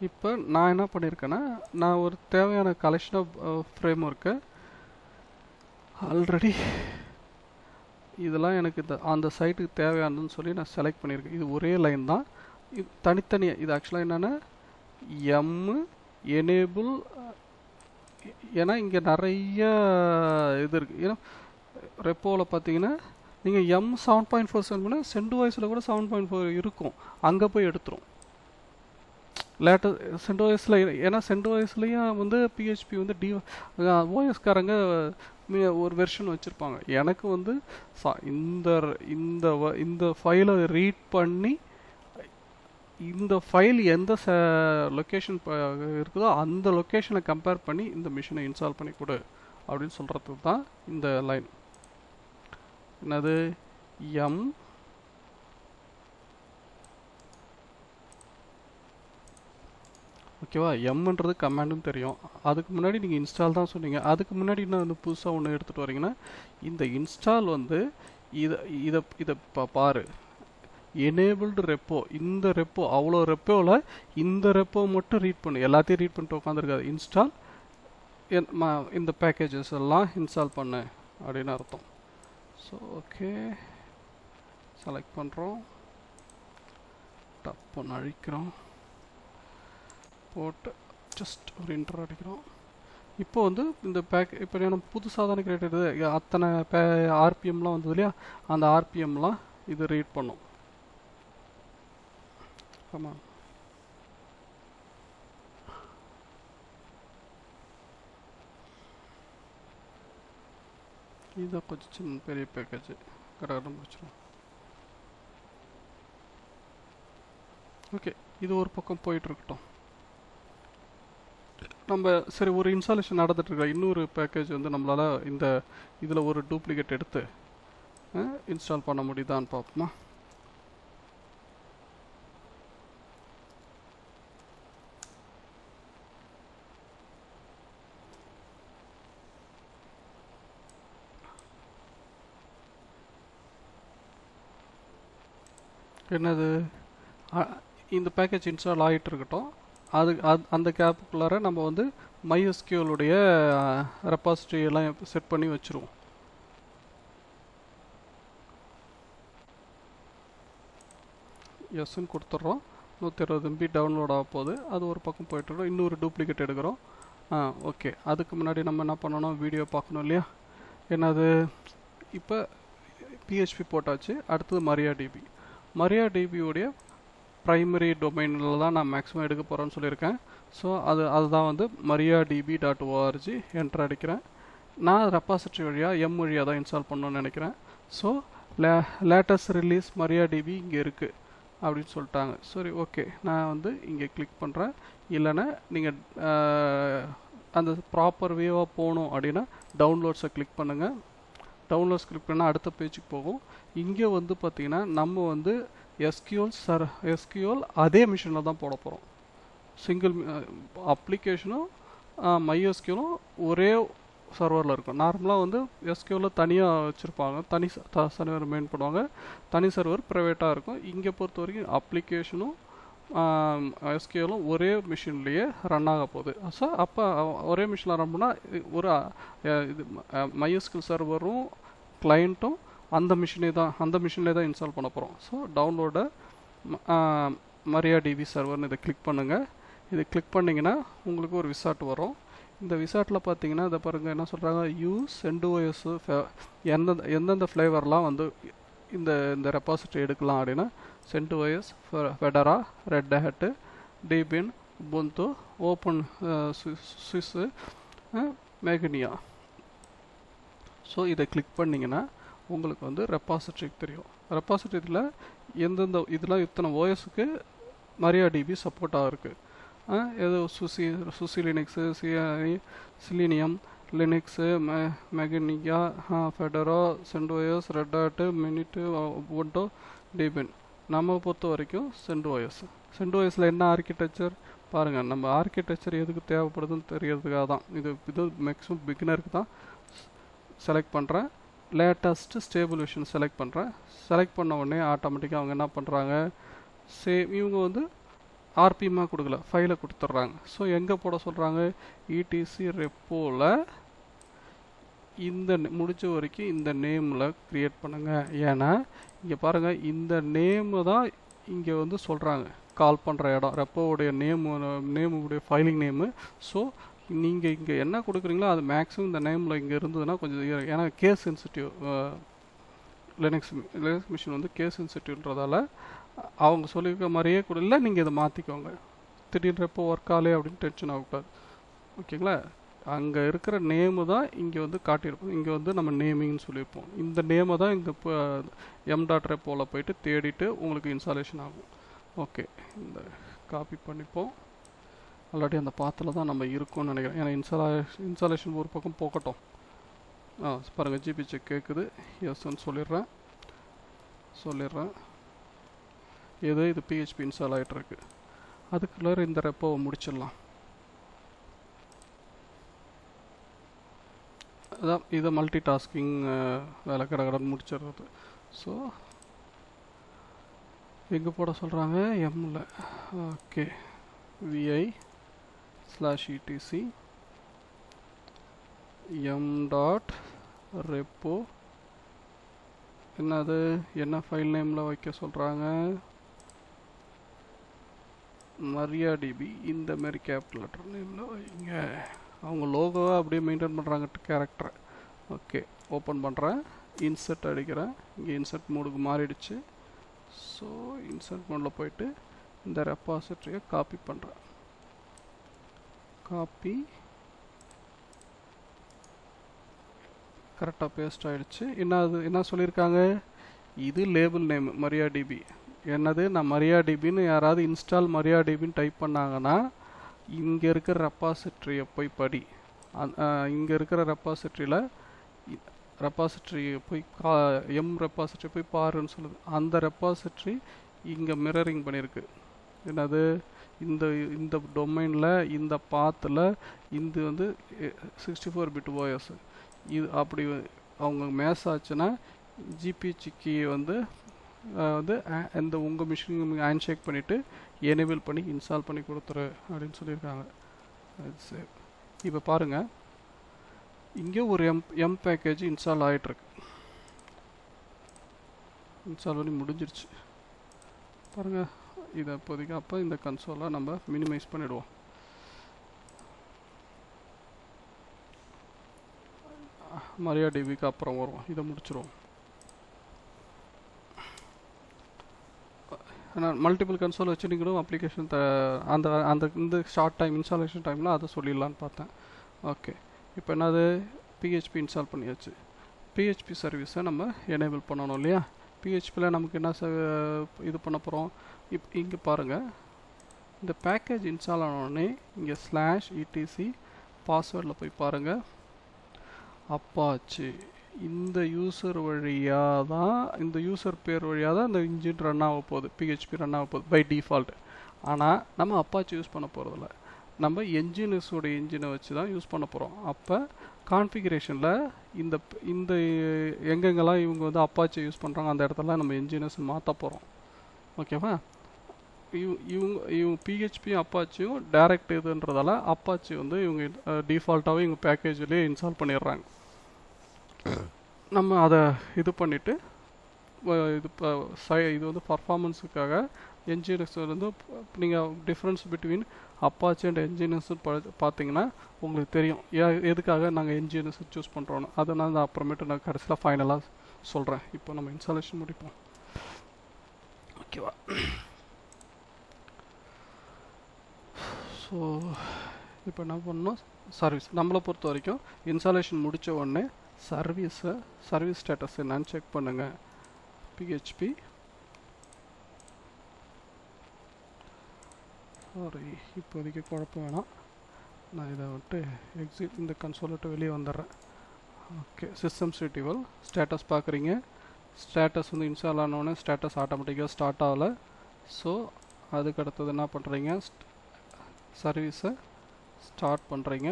இப்போ நான் என்ன பண்ணியிருக்கேன்னா, நான் ஒரு தேவையான கலெக்ஷன் ஆஃப் ஃப்ரேம் ஒர்க்கை ஆல்ரெடி இதெல்லாம் எனக்கு அந்த சைட்டுக்கு தேவையானதுன்னு சொல்லி நான் செலக்ட் பண்ணியிருக்கேன். இது ஒரே லைன் தான், இது தனித்தனியாக. இது ஆக்சுவலாக என்னென்னா எனேபிள், ஏன்னா இங்கே நிறைய இது இருக்குது. ஏன்னா ரெப்போவில் பார்த்தீங்கன்னா நீங்கள் M 7.4 பண்ணால் சென்ட்வாய்ஸில் கூட 7.4 இருக்கும், அங்கே போய் எடுத்துரும் சென்ட்வாய்ஸில். ஏன்னா சென்ட்வாய்ஸ்லேயும் வந்து PHP வந்து ஓஎஸ்காரங்க ஒரு வெர்ஷன் வச்சுருப்பாங்க. எனக்கு வந்து இந்த ஃபைலை ரீட் பண்ணி இந்த ஃபைல் எந்த லொக்கேஷன் இருக்குதோ அந்த லொக்கேஷனை கம்பேர் பண்ணி இந்த மிஷினை இன்ஸ்டால் பண்ணி கொடு அப்படின்னு சொல்கிறதுக்கு தான் இந்த லைன். என்னது எம் ஓகேவா? எம்ன்றது கமாண்டும் தெரியும். அதுக்கு முன்னாடி நீங்கள் இன்ஸ்டால் தான் சொன்னீங்க. அதுக்கு முன்னாடி இன்னும் வந்து புதுசாக ஒன்று எடுத்துகிட்டு வரீங்கன்னா, இந்த இன்ஸ்டால் வந்து இதை பாரு, எனேபிள்டு ரெப்போ. இந்த ரெப்போ அவ்வளோ ரெப்போவில் இந்த ரெப்போ மட்டும் ரீட் பண்ணு, எல்லாத்தையும் ரீட் பண்ணிட்டு உட்காந்துருக்காது. இன்ஸ்டால் இந்த பேக்கேஜஸ் எல்லாம் இன்ஸ்டால் பண்ணு அப்படின்னு அர்த்தம். ஸோ ஓகே, செலக்ட் பண்ணுறோம், டப் ஒன்று அழிக்கிறோம், போட்டு ஜஸ்ட் ஒரு இன்டர் அடிக்கிறோம். இப்போ வந்து இந்த இப்போ நம்ம புதுசாக தானே கிரியேட் ஆகிடுது, அத்தனை RPMலாம் வந்தது இல்லையா, அந்த RPMலாம் இது ரீட் பண்ணும். ஆமாம், இதுதான் கொஞ்சம் சின்ன பெரிய பேக்கேஜ், கடகடம் முடிச்சிடும். ஓகே, இது ஒரு பக்கம் போயிட்டுருக்கட்டும். நம்ம சரி, ஒரு இன்ஸ்டாலேஷன் நடந்துட்டுருக்க இன்னொரு பேக்கேஜ் வந்து நம்மளால் இந்த இதில் ஒரு டூப்ளிகேட் எடுத்து இன்ஸ்டால் பண்ண முடியுதான்னு பார்ப்போமா. என்னது, இந்த பேக்கேஜ் இன்ஸ்டால் ஆகிட்டு இருக்கட்டும். அந்த கேப்புக்குள்ளார நம்ம வந்து MySQLுடைய ரெபாசிட்டரி எல்லாம் செட் பண்ணி வச்சுருவோம். எஸ்ன்னு கொடுத்துட்றோம். 120 MB டவுன்லோட் ஆக போகுது. அது ஒரு பக்கம் போய்ட்டுருக்கோம். இன்னொரு டூப்ளிகேட் எடுக்கிறோம். ஓகே, அதுக்கு முன்னாடி நம்ம என்ன பண்ணணும், வீடியோ பார்க்கணும் இல்லையா. என்னது, இப்போ PHP போட்டாச்சு. அடுத்தது MariaDB. MariaDBயோடைய ப்ரைமரி டொமைனில் தான் நான் மேக்ஸிமம் எடுக்க போகிறேன்னு சொல்லியிருக்கேன். ஸோ அதுதான் வந்து mariadb.org என்ட்ரு அடிக்கிறேன். நான் ரெப்பாசிட்டரி வழியாக வழியாக தான் இன்ஸ்டால் பண்ணணும்னு நினைக்கிறேன். ஸோ லேட்டஸ்ட் ரிலீஸ் mariadb இங்கே இருக்குது அப்படின்னு சொல்லிட்டாங்க. சரி, ஓகே, நான் வந்து இங்கே கிளிக் பண்ணுறேன். இல்லைன்னா நீங்கள் அந்த ப்ராப்பர் வியூவாக போகணும் அப்படின்னா டவுன்லோட்ஸை கிளிக் பண்ணுங்கள். டவுன்லோட்ஸ் கிளிக் பண்ணால் அடுத்த பேஜுக்கு போகும். இங்கே வந்து பார்த்திங்கன்னா நம்ம வந்து எஸ்கியூஎல் அதே மிஷினில் தான் போட போகிறோம். சிங்கிள் அப்ளிகேஷனும் MySQLம் ஒரே சர்வரில் இருக்கும். நார்மலாக வந்து எஸ்கியூஎல் தனியாக வச்சுருப்பாங்க, தனி சர்வர் மெயின் பண்ணுவாங்க, தனி சர்வர் ப்ரைவேட்டாக இருக்கும். இங்கே பொறுத்த வரைக்கும் அப்ளிகேஷனும் எஸ்கியூஎலும் ஒரே மிஷின்லேயே ரன் ஆக போகுது. ஸோ அப்போ ஒரே மிஷினில் ரன் பண்ணால் ஒரு இது MySQL சர்வரும் கிளைண்ட்டும் அந்த மிஷின்லேயே தான் இன்ஸ்டால் பண்ண போகிறோம். ஸோ டவுன்லோட mariadb சர்வர்னு இதை கிளிக் பண்ணுங்கள். இதை கிளிக் பண்ணிங்கன்னா உங்களுக்கு ஒரு விசாட் வரும். இந்த விசாட்டில் பார்த்தீங்கன்னா இதை பாருங்கள், என்ன சொல்கிறாங்க, யூஸ் CentOS எந்தெந்த ஃப்ளேவர்லாம் வந்து இந்த ரெப்பாசிட்டரி எடுக்கலாம் அப்படின்னா CentOS, Fedora, Red Hat, Debian, Ubuntu, OpenSUSE, Magnia. So இதை கிளிக் பண்ணிங்கன்னா உங்களுக்கு வந்து ரெப்பாசிட்டரி தெரியும். ரெப்பாசிட்டரியில் எந்தெந்த இதெல்லாம் இத்தனை ஓஎஸுக்கு mariadb சப்போர்ட்டாக இருக்குது. ஏதோ சுசி லினக்ஸு, சிலினியம் லினக்ஸு, மேகனியா, ஃபெடரா, CentOS, Red Hat, மினிட்டு, Ubuntu, Debian. நம்ம பொறுத்த வரைக்கும் CentOSல என்ன ஆர்கிடெக்சர் பாருங்கள். நம்ம ஆர்கிடெக்சர் எதுக்கு தேவைப்படுதுன்னு தெரியறதுக்காக தான். இது மேக்ஸிமம் பிகினருக்கு தான். செலக்ட் பண்ணுறேன், லேட்டஸ்ட் ஸ்டேபிள் வெர்ஷன் செலக்ட் பண்ணுறேன். செலக்ட் பண்ண உடனே ஆட்டோமேட்டிக்காக அவங்க என்ன பண்ணுறாங்க, இவங்க வந்து ஆர்பிஎம்மாக கொடுக்கல, ஃபைலை கொடுத்துட்றாங்க. ஸோ எங்கே போட சொல்கிறாங்க, ETC ரெப்போவில் இந்த முடிஞ்ச வரைக்கும் இந்த நேமில் க்ரியேட் பண்ணுங்கள். ஏன்னா இங்கே பாருங்கள், இந்த நேமு தான் இங்கே வந்து சொல்கிறாங்க கால் பண்ணுற இடம், ரெப்போவுடைய நேமுடைய ஃபைலிங் நேமு. ஸோ நீங்கள் இங்கே என்ன கொடுக்குறீங்களோ அது மேக்ஸிமம் இந்த நேமில் இங்கே இருந்ததுன்னா கொஞ்சம், ஏன்னா கேஸ் சென்சிட்டிவ் லினக்ஸ் மிஷின் வந்து கேஸ் சென்சிட்டிவ்ன்றதால அவங்க சொல்லியிருக்க மாதிரியே கூட இல்லை, நீங்கள் இதை மாற்றிக்கோங்க. திடீர்னு ரெப்போ ஒர்க் ஆகலே அப்படின்னு டென்ஷன் ஆகக்கூடாது. ஓகேங்களா? அங்கே இருக்கிற நேமு தான் இங்கே வந்து காட்டியிருப்போம். இங்கே வந்து நம்ம நேமிங்னு சொல்லியிருப்போம். இந்த நேமை தான் இங்கே இப்போ m.repoவில் போயிட்டு தேடிட்டு உங்களுக்கு இன்ஸ்டாலேஷன் ஆகும். ஓகே, இந்த காப்பி பண்ணிப்போம். ஆல்ரெடி அந்த பாத்தில் தான் நம்ம இருக்கோம்னு நினைக்கிறேன். ஏன்னா இன்ஸ்டாலேஷன் ஒரு பக்கம் போகட்டும். பாருங்கள், ஜிபி செக் கேட்குது, எஸ்ன்னு சொல்லிடுறேன். இது PHP இன்ஸ்டால் ஆகிட்டுருக்கு. அதுக்குள்ளே இந்த ரெப்போவை முடிச்சிடலாம். அதான் இதை மல்டி டாஸ்கிங் வேலை கடகடன்னு முடிச்சிடுறது. ஸோ எங்கே போட சொல்கிறாங்க, எம்மில். Okay, vi/etc m.repo. என்னது, என்ன ஃபைல் நேமில் வைக்க சொல்கிறாங்க, mariadb இந்த மாதிரி கேபிட்டல் லெட்டர் நேமில் வைங்க. அவங்க லோகோவை அப்படியே மெயின்டைன் பண்ணுறாங்க, கேரக்டரை. ஓகே, ஓப்பன் பண்ணுறேன், இன்சர்ட் அடிக்கிறேன். இங்கே இன்சர்ட் மோடுக்கு மாறிடுச்சு. ஸோ இன்சர்ட் மோடில் போயிட்டு இந்த ரெப்பாசிட்டரியை காப்பி பண்ணுறேன். காப்பி கரெக்டாக பேஸ்ட் ஆகிடுச்சு. என்ன சொல்லியிருக்காங்க, இது லேபிள் நேம் mariadb. என்னது, நான் mariadbன்னு யாராவது இன்ஸ்டால் mariadbன்னு டைப் பண்ணாங்கன்னா இங்கே இருக்கிற ரெப்பாசிட்டரியை போய் படி. இங்கே இருக்கிற ரெப்பாசிட்டரியை போய் ரெப்பாசிட்டரி போய் பாருன்னு சொல்லுது. அந்த ரெப்பாசிட்டரி இங்கே மிரரிங் பண்ணியிருக்கு. என்னது, இந்த டொமைனில் இந்த பாத்தில் இந்த வந்து 64 பிட் OS. இது அப்படி அவங்க மேஸ் ஆச்சுன்னா ஜிபி சிக்கியை வந்து இந்த உங்கள் மிஷின் ஹேண்ட் ஷேக் பண்ணிவிட்டு எனேபிள் பண்ணி இன்ஸ்டால் பண்ணி கொடுத்துரு அப்படின்னு சொல்லியிருக்காங்க. சரி, இப்போ பாருங்கள், இங்கே ஒரு எம் பேக்கேஜ் இன்ஸ்டால் ஆகிட்டுருக்கு. இன்ஸ்டால் பண்ணி முடிஞ்சிருச்சு பாருங்கள். இதை இப்போதைக்கு அப்போ இந்த கன்சோலை நம்ம மினிமைஸ் பண்ணிவிடுவோம். mariadbக்கு அப்புறம் வரும், இதை முடிச்சிடுவோம். மல்டிபிள் கன்சோல் வச்சு நீங்களும் அப்ளிகேஷன் அந்த அந்த இந்த ஷார்ட் டைம் இன்ஸ்டாலேஷன் டைமில் அதை சொல்லிடலான்னு பார்த்தேன். ஓகே, இப்போ என்னது பிஹெச்பி இன்ஸ்டால் பண்ணியாச்சு. பிஹெச்பி சர்வீஸை நம்ம எனேபிள் பண்ணணும் இல்லையா? பிஹெச்பியில் நமக்கு என்ன இது பண்ண போகிறோம்? இங்கே பாருங்கள், இந்த பேக்கேஜ் இன்ஸ்டால் ஆனோடனே இங்கே /etc பாஸ்வேர்டில் போய் பாருங்கள். அப்பாச்சி இந்த யூசர் வழியாக தான், இந்த யூசர் பேர் வழியாக தான் இந்த இன்ஜின் ரன் ஆக போகுது, பிஹெச்பி ரன் ஆக போகுது பை டிஃபால்ட். ஆனால் நம்ம அப்பாச்சி யூஸ் பண்ண போகிறதில்ல, நம்ம என்ஜினியஸோட என்ஜினை வச்சு தான் யூஸ் பண்ண போகிறோம். அப்போ கான்ஃபிகரேஷனில் இந்த இந்த எங்கெங்கெல்லாம் இவங்க வந்து அப்பாச்சி யூஸ் பண்ணுறாங்க அந்த இடத்துல நம்ம என்ஜினியர்ஸ் மாற்ற போகிறோம். ஓகேவா? இவங்க பிஹெச்பி அப்பாச்சியும் டைரக்ட் இதுன்றதால அப்பாச்சி வந்து இவங்க டிஃபால்ட்டாகவே இவங்க பேக்கேஜ்லேயே இன்ஸ்டால் பண்ணிடுறாங்க. நம்ம அதை இது பண்ணிவிட்டு இது வந்து பர்ஃபார்மன்ஸுக்காக என்ஜினியர்ஸ் வந்து நீங்கள் difference between Apache and engineers பார்த்தீங்கன்னா உங்களுக்கு தெரியும் எதுக்காக நாங்கள் என்ஜினியர்ஸ் சூஸ் பண்ணுறோன்னு. அதை நான் அப்புறமேட்டு நான் கடைசியில் ஃபைனலாக சொல்கிறேன். இப்போ நம்ம இன்ஸ்டாலேஷன் முடிப்போம். ஓகேவா? ஸோ இப்போ என்ன பண்ணணும், சர்வீஸ் நம்மளை பொறுத்த வரைக்கும் இன்ஸ்டாலேஷன் முடித்த உடனே சர்வீஸ் ஸ்டேட்டஸ் என்னன்னு செக் பண்ணுங்கள். பிஹெச்பி சாரி, இப்போதைக்கு குழப்பம் வேணாம், நான் இதை விட்டு எக்ஸிட் இந்த கன்சோல் விட்டு வெளியே வந்துடுறேன். ஓகே, சிஸ்டம் சிட்டிவல் ஸ்டேட்டஸ் பார்க்குறீங்க. ஸ்டேட்டஸ் வந்து இன்ஸ்டால் ஆனோடனே ஸ்டேட்டஸ் ஆட்டோமேட்டிக்காக ஸ்டார்ட் ஆகலை. ஸோ அதுக்கு அடுத்தது என்ன பண்ணுறீங்க, சர்வீஸை ஸ்டார்ட் பண்ணுறீங்க.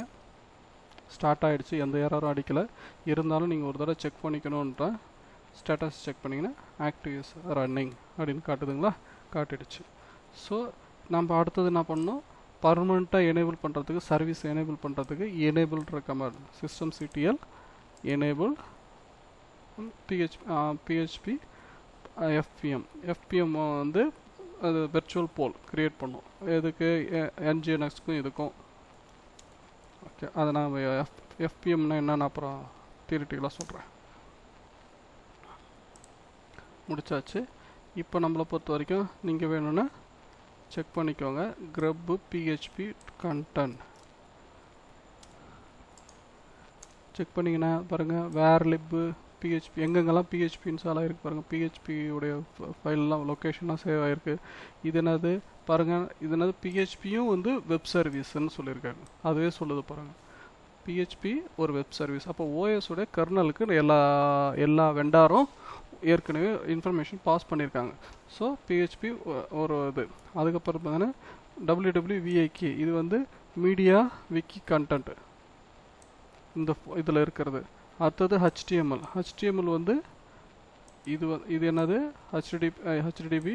ஸ்டார்ட் ஆகிடுச்சு, எந்த எரரும் அடிக்கலை. இருந்தாலும் நீங்கள் ஒரு தடவை செக் பண்ணிக்கணுன்ற ஸ்டேட்டஸ் செக் பண்ணிங்கன்னா ஆக்டிவ் இஸ் ரன்னிங் அப்படின்னு காட்டுதுங்களா? காட்டிடுச்சு. ஸோ நம்ம அடுத்தது என்ன பண்ணணும், பர்மனெண்ட்டாக எனேபிள் பண்ணுறதுக்கு, சர்வீஸ் எனேபிள் பண்ணுறதுக்கு எனேபிள்ன்ற command system CTL enable PHP FPM வந்து அது வெர்ச்சுவல் போல் க்ரியேட் பண்ணும். எதுக்கு? என்ஜிஎன்எக்ஸ்க்கும் இதுக்கும். ஓகே, அதை நான் எஃப்பிஎம்னா என்னன்னு அப்புறம் தியரிட்டிக்கலாக சொல்கிறேன். முடிச்சாச்சு. இப்போ நம்மளை பொறுத்த வரைக்கும் நீங்கள் வேணும்னா செக் பண்ணிக்கோங்க. grub php content செக் பண்ணிங்கன்னா பாருங்கள், வேர்லிப் பிஹெச்பி எங்கெங்கெல்லாம் பிஹெச்பி இன்ஸ்டால் ஆகிருக்கு பாருங்கள். பிஹெச்பி உடைய ஃபைல்லாம் லொக்கேஷனாக சேவ் ஆகிருக்கு. இது என்னது பாருங்கள், இது என்னது பிஹெச்பியும் வந்து வெப் சர்வீஸ்ன்னு சொல்லியிருக்காங்க. அதுவே சொல்லுது பாருங்கள், பிஹெச்பி ஒரு வெப் சர்வீஸ். அப்போ ஓஎஸோடைய கர்னலுக்கு எல்லா வெண்டாரும் ஏற்கனவே இன்ஃபர்மேஷன் பாஸ் பண்ணியிருக்காங்க. ஸோ பிஹெச்பி ஒரு இது. அதுக்கப்புறம் பார்த்தீங்கன்னா WWVIK இது வந்து மீடியா விக்கி கண்டென்ட் இந்த இதில் இருக்கிறது. அடுத்தது HTML வந்து இது என்னது HTTP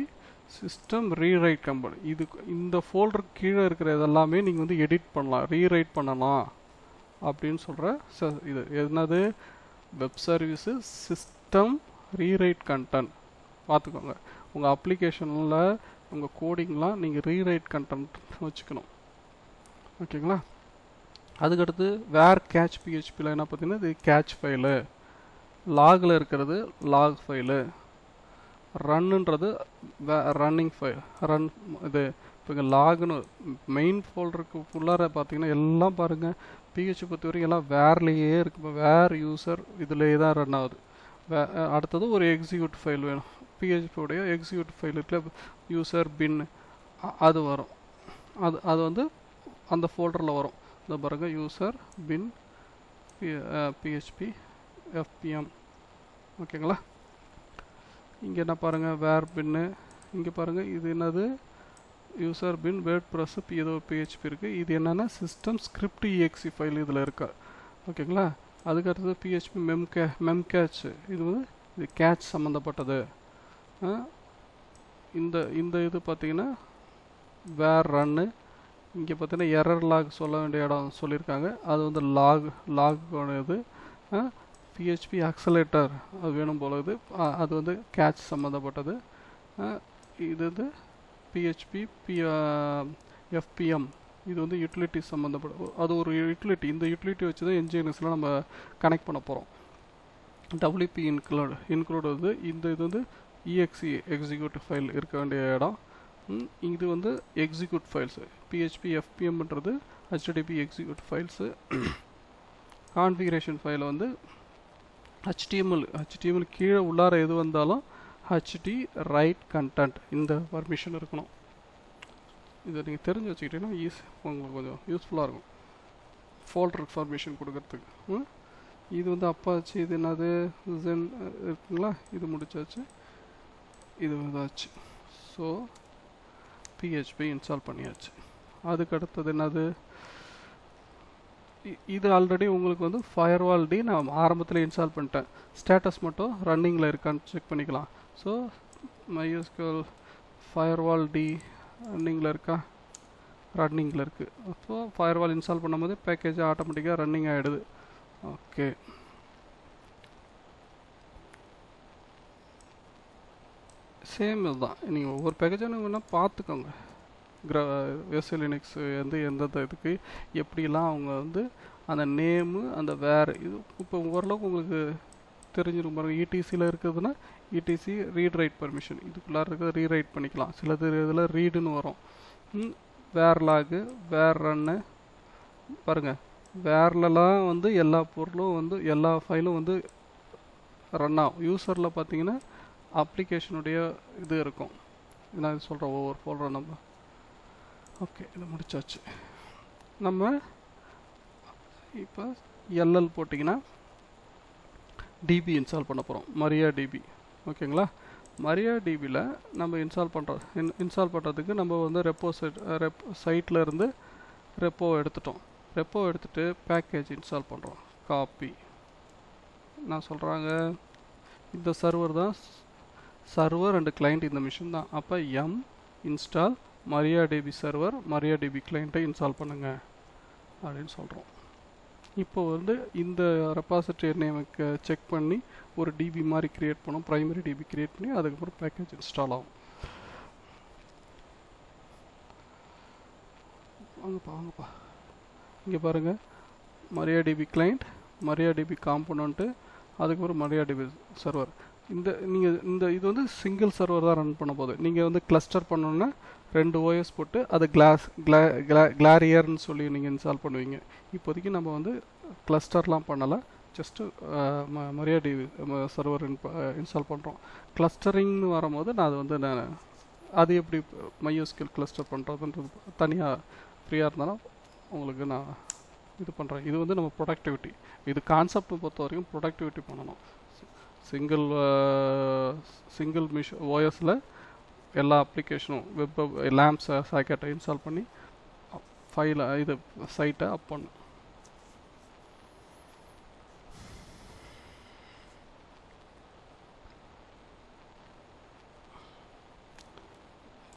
சிஸ்டம் ரீரைட் கம்பெனி. இது இந்த ஃபோல்டர் கீழே இருக்கிற இதெல்லாமே நீங்கள் வந்து எடிட் பண்ணலாம், ரீரைட் பண்ணலாம் அப்படின்னு சொல்கிற இது என்னது web service system rewrite content. பார்த்துக்கோங்க, உங்கள் அப்ளிகேஷனில் உங்கள் கோடிங்லாம் நீங்கள் ரீரைட் கண்டென்ட் வச்சுக்கணும். ஓகேங்களா? அதுக்கடுத்து வேர் கேட்ச் பிஹெச்பியில் என்ன பார்த்தீங்கன்னா இது கேட்ச் ஃபைலு, லாகில் இருக்கிறது லாக் ஃபைலு, ரன்னுன்றது ரன்னிங் ஃபைல் ரன். இது இப்போ இங்கே லாகுன்னு மெயின் ஃபோல்டருக்கு ஃபுல்லாக பார்த்தீங்கன்னா எல்லாம் பாருங்கள் பிஹெச்பி பொறுத்த வரைக்கும் எல்லாம் வேர்லேயே இருக்குது. இப்போ வேர் யூசர் இதுலேயே தான் ரன் ஆகுது. அடுத்தது ஒரு எக்ஸிக்யூட் ஃபைல் வேணும். பிஹெச்பியோடைய எக்ஸிக்யூட் ஃபைல் இருக்குல்ல, யூசர் பின் அது வரும். அது வந்து அந்த ஃபோல்டரில் வரும். இந்த பாருங்க, யூசர் பின் பிஹெச்பி எஃப்பிஎம். ஓகேங்களா? இங்கே என்ன பாருங்கள், வேர் பின்னு. இங்கே பாருங்கள், இது என்னது யூசர் பின் வேர்ட் ப்ரெஸ் ஏதோ பிஹெச்பி இருக்குது. இது என்னென்னா சிஸ்டம் ஸ்கிரிப்ட் exe ஃபைல் இதில் இருக்கா. ஓகேங்களா? அதுக்கடுத்தது பிஹெச்பி மெம்கேட்ச். இது வந்து இது கேட்ச் சம்மந்தப்பட்டது. இந்த இது பார்த்தீங்கன்னா வேர் ரன்னு. இங்கே பார்த்தீங்கன்னா எரர் லாக் சொல்ல வேண்டிய இடம் சொல்லியிருக்காங்க. அது வந்து லாக் இது. பிஹெச்பி அக்சலேட்டர் அது வேணும் போல இது. அது வந்து கேட்ச் சம்மந்தப்பட்டது. இது வந்து பிஹெச்பி எஃப்பிஎம் இது வந்து யூட்டிலிட்டி சம்மந்தப்பட்ட அது ஒரு யூட்டிலிட்டி. இந்த யூட்டிலிட்டி வச்சு தான் என்ஜினியர்ஸ்லாம் நம்ம கனெக்ட் பண்ண போகிறோம். WP இன்க்ளூட் வந்து இது வந்து exe எக்ஸிக்யூட்டிவ் ஃபைல் இருக்க வேண்டிய இடம். இது வந்து execute files. PHP FPMன்றது HTTP execute files. Configuration file வந்து HTML கீழே உள்ளார எது வந்தாலும் HT ரைட் கண்டென்ட் இந்த பர்மிஷன் இருக்கணும். இதை நீங்கள் தெரிஞ்சு வச்சுக்கிட்டீங்கன்னா உங்களுக்கு கொஞ்சம் யூஸ்ஃபுல்லாக இருக்கும் ஃபோல்டருக்கு பர்மிஷன் கொடுக்கறதுக்கு. இது வந்து அப்பாச்சு. இது என்னது ஜென் இருக்குங்களா, இது முடிச்சாச்சு, இது இதாச்சு. ஸோ PHP இன்ஸ்டால் பண்ணியாச்சு. அதுக்கு அடுத்தது என்னது, இது ஆல்ரெடி உங்களுக்கு வந்து ஃபயர்வால் டி நான் ஆரம்பத்தில் இன்ஸ்டால் பண்ணிட்டேன். ஸ்டேட்டஸ் மட்டும் ரன்னிங்கில் இருக்கான்னு செக் பண்ணிக்கலாம். ஸோ MySQL ஃபயர்வால் டி ரன்னிங்கில் இருக்கா, ரன்னிங்கில் இருக்குது. ஸோ ஃபயர்வால் இன்ஸ்டால் பண்ணும்போது பேக்கேஜ் ஆட்டோமேட்டிக்காக ரன்னிங் ஆகிடுது. ஓகே, சேம் இதுதான். நீங்கள் ஒவ்வொரு பேக்கேஜும் வேணால் பார்த்துக்கோங்க. SL Linux வந்து எந்தெந்த இதுக்கு எப்படிலாம் அவங்க வந்து அந்த நேமு அந்த வேறு இது இப்போ ஓரளவுக்கு உங்களுக்கு தெரிஞ்சிருக்கும் பாருங்கள். ETCயில் இருக்குதுன்னா ETC ரீட் ரைட் பர்மிஷன், இதுக்குள்ளார இருக்கிறத ரீரைட் பண்ணிக்கலாம். சிலது இதில் ரீடுன்னு வரும். வேர் லாகு, வேர் ரன்னு பாருங்கள். வேர்லலாம் வந்து எல்லா பொருளும் வந்து எல்லா ஃபைலும் வந்து ரன் ஆகும். யூசரில் பார்த்தீங்கன்னா அப்ளிகேஷனுடைய இது இருக்கும். நான் இது சொல்கிறேன் ஒவ்வொரு ஃபோல்டரும் நம்ம. ஓகே, இதை முடிச்சாச்சு. நம்ம இப்போ LL போட்டிங்கன்னா டிபி இன்ஸ்டால் பண்ண போகிறோம். MariaDB. ஓகேங்களா, MariaDBயில் நம்ம இன்ஸ்டால் பண்ணுறதுக்கு நம்ம வந்து சைட்டில் இருந்து ரெப்போ எடுத்துட்டோம். ரெப்போ எடுத்துகிட்டு பேக்கேஜ் இன்ஸ்டால் பண்ணுறோம். காப்பி நான் சொல்கிறாங்க, இந்த சர்வர் தான் சர்வர் அண்டு கிளைண்ட், இந்த மிஷின் தான். அப்போ இன்ஸ்டால் MariaDB சர்வர், MariaDB கிளைண்ட்டை இன்ஸ்டால் பண்ணுங்கள் அப்படின்னு சொல்கிறோம். இப்போ வந்து இந்த ரெபாசிட்டரி நேமுக்கு செக் பண்ணி ஒரு டிபி மாதிரி க்ரியேட் பண்ணோம். ப்ரைமரி டிபி க்ரியேட் பண்ணி அதுக்கப்புறம் பேக்கேஜ் இன்ஸ்டால் ஆகும். வாங்கப்பா இங்கே பாருங்கள், MariaDB கிளைண்ட், MariaDB காம்போனண்ட்டு, அதுக்கப்புறம் MariaDB சர்வர். இது வந்து சிங்கிள் சர்வர் தான் ரன் பண்ண போகுது. நீங்கள் வந்து கிளஸ்டர் பண்ணோன்னா 2 OS போட்டு அதை கிளாரியர்னு சொல்லி நீங்கள் இன்ஸ்டால் பண்ணுவீங்க. இப்போதைக்கு நம்ம வந்து கிளஸ்டர்லாம் பண்ணலை, ஜஸ்ட்டு MariaDB சர்வர் இன்ஸ்டால் பண்ணுறோம். கிளஸ்டரிங்னு வரும்போது அது எப்படி MySQL கிளஸ்டர் பண்ணுறதுன்றது தனியாக ஃப்ரீயாக இருந்தாலும் உங்களுக்கு நான் இது பண்ணுறேன். இது வந்து நம்ம ப்ரொடக்டிவிட்டி, இது கான்செப்ட் பொறுத்த வரைக்கும் ப்ரொடக்டிவிட்டி பண்ணணும். சிங்கிள் OSல எல்லா அப்ளிகேஷனும் வெப் லேம்ப்ஸ் சாக்கெட்டை இன்ஸ்டால் பண்ணி ஃபைலை இது சைட்டை அப் பண்ணும்.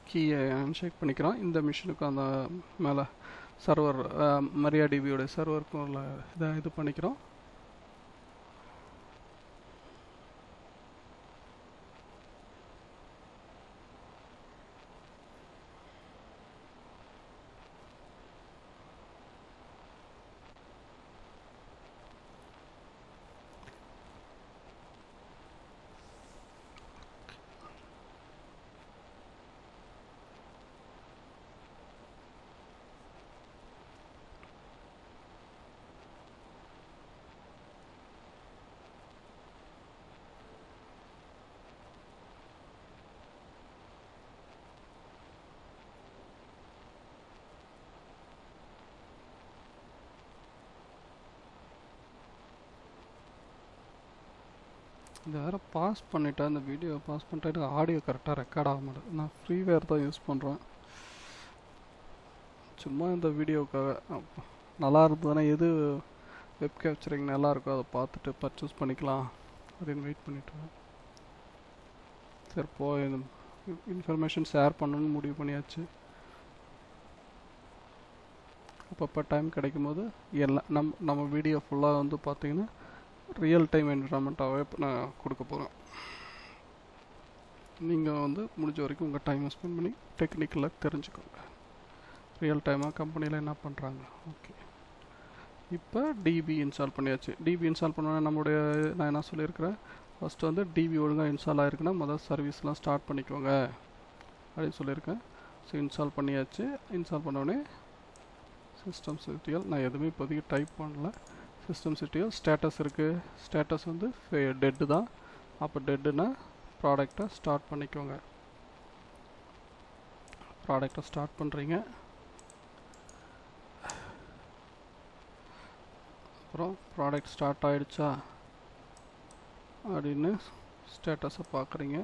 கீயை அன்ஷேக் பண்ணிக்கிறோம். இந்த மிஷினுக்கும் அந்த மேலே சர்வர் MariaDBயோட சர்வருக்கும் உள்ள இதை இது பண்ணிக்கிறோம். இந்த வேறு பாஸ் பண்ணிவிட்டேன், இந்த வீடியோ பாஸ் பண்ணிட்டு ஆடியோ கரெக்டாக ரெக்கார்ட் ஆக மாட்டேன். நான் ஃப்ரீவேர் தான் யூஸ் பண்ணுறேன். சும்மா இந்த வீடியோவுக்காக நல்லா இருந்ததுன்னா எது வெப் கேப்சரிங் நல்லாயிருக்கோ அதை பார்த்துட்டு பர்ச்சேஸ் பண்ணிக்கலாம் அப்படின்னு வெயிட் பண்ணிவிட்டேன். சரி, இன்ஃபர்மேஷன் ஷேர் பண்ணணும்னு முடிவு பண்ணியாச்சு. அப்பப்போ டைம் கிடைக்கும் போது எல்லாம் நம்ம வீடியோ ஃபுல்லாக வந்து பார்த்திங்கன்னா ரியல் டைம் என்விரான்மெண்ட்டாகவே நான் கொடுக்க போகிறேன். நீங்கள் வந்து முடிஞ்ச வரைக்கும் உங்கள் டைமை ஸ்பெண்ட் பண்ணி டெக்னிக்கலாக தெரிஞ்சுக்கோங்க, ரியல் டைமாக கம்பெனியில் என்ன பண்ணுறாங்க. ஓகே, இப்போ டிபி இன்ஸ்டால் பண்ணியாச்சு. டிபி இன்ஸ்டால் பண்ணோன்னா நம்மளுடைய நான் என்ன சொல்லியிருக்கிறேன், ஃபஸ்ட்டு வந்து டிவி ஒழுங்காக இன்ஸ்டால் ஆகிருக்குன்னா முதல் சர்வீஸ்லாம் ஸ்டார்ட் பண்ணிக்கோங்க அப்படின்னு சொல்லியிருக்கேன். ஸோ இன்ஸ்டால் பண்ணியாச்சு. இன்ஸ்டால் பண்ணோடனே சிஸ்டம் சிடிஎல் நான் எதுவுமே இப்போதைக்கு டைப் பண்ணல. சிஸ்டம் சிடிஎல் ஸ்டேட்டஸ் இருக்குது. ஸ்டேட்டஸ் வந்து டெட்டு தான். அப்போ டெட்டுன்னா ப்ராடக்டை ஸ்டார்ட் பண்ணிக்கோங்க. ப்ராடக்டை ஸ்டார்ட் பண்ணுறீங்க. அப்புறம் ப்ராடக்ட் ஸ்டார்ட் ஆகிடுச்சா அப்படின்னு ஸ்டேட்டஸை பார்க்குறீங்க.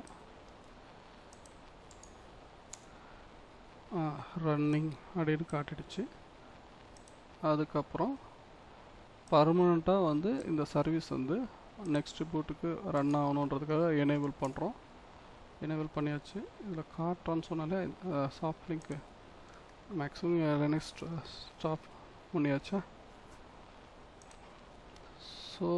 ரன்னிங் அப்படின்னு காட்டிடுச்சு. அதுக்கப்புறம் பர்மனெண்ட்டாக வந்து இந்த சர்வீஸ் வந்து நெக்ஸ்ட் பூட்டுக்கு ரன் ஆகணுன்றதுக்காக எனேபிள் பண்ணுறோம். எனேபிள் பண்ணியாச்சு. இதில் காட்டுறோன்னு சொன்னாலே soft link maximum Linux stop பண்ணியாச்சா. ஸோ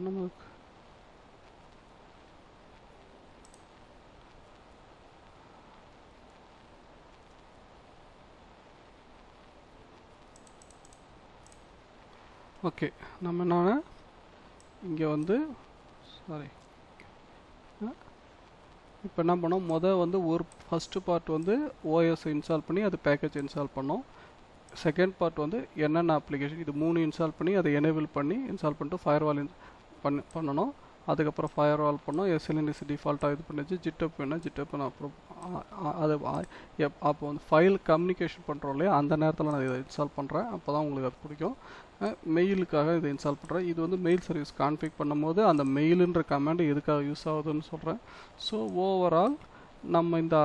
நமக்கு ஓகே. நம்ம என்ன இங்கே வந்து சாரி இப்போ என்ன பண்ணோம், வந்து ஒரு ஃபஸ்ட்டு பார்ட் வந்து ஓஎஸ் இன்ஸ்டால் பண்ணி அது பேக்கேஜ் இன்ஸ்டால் பண்ணோம். செகண்ட் பார்ட் வந்து என்னென்ன அப்ளிகேஷன் இது 3 இன்ஸ்டால் பண்ணி அதை எனேபிள் பண்ணி இன்ஸ்டால் பண்ணிட்டு ஃபயர்வால் பண்ணணும். அதுக்கப்புறம் ஃபயர்வால் பண்ணோம். எஸ்எல்என்எஸ் டிஃபால்ட்டாக இது பண்ணிச்சு. ஜிட்டப் வேணால் ஜிட்டப் நான் அப்புறம் அது அப்போ வந்து ஃபைல் கம்யூனிகேஷன் பண்ணுறோம் இல்லையா, அந்த நேரத்தில் நான் இதை இன்ஸ்டால் பண்ணுறேன். அப்போ தான் உங்களுக்கு அது பிடிக்கும். மெயிலுக்காக இதை இன்ஸ்டால் பண்ணுறேன். இது வந்து மெயில் சர்வீஸ் கான்ஃபிக் பண்ணும்போது அந்த மெயிலுன்ற கமாண்டு எதுக்காக யூஸ் ஆகுதுன்னு சொல்கிறேன். ஸோ ஓவரால் நம்ம இந்த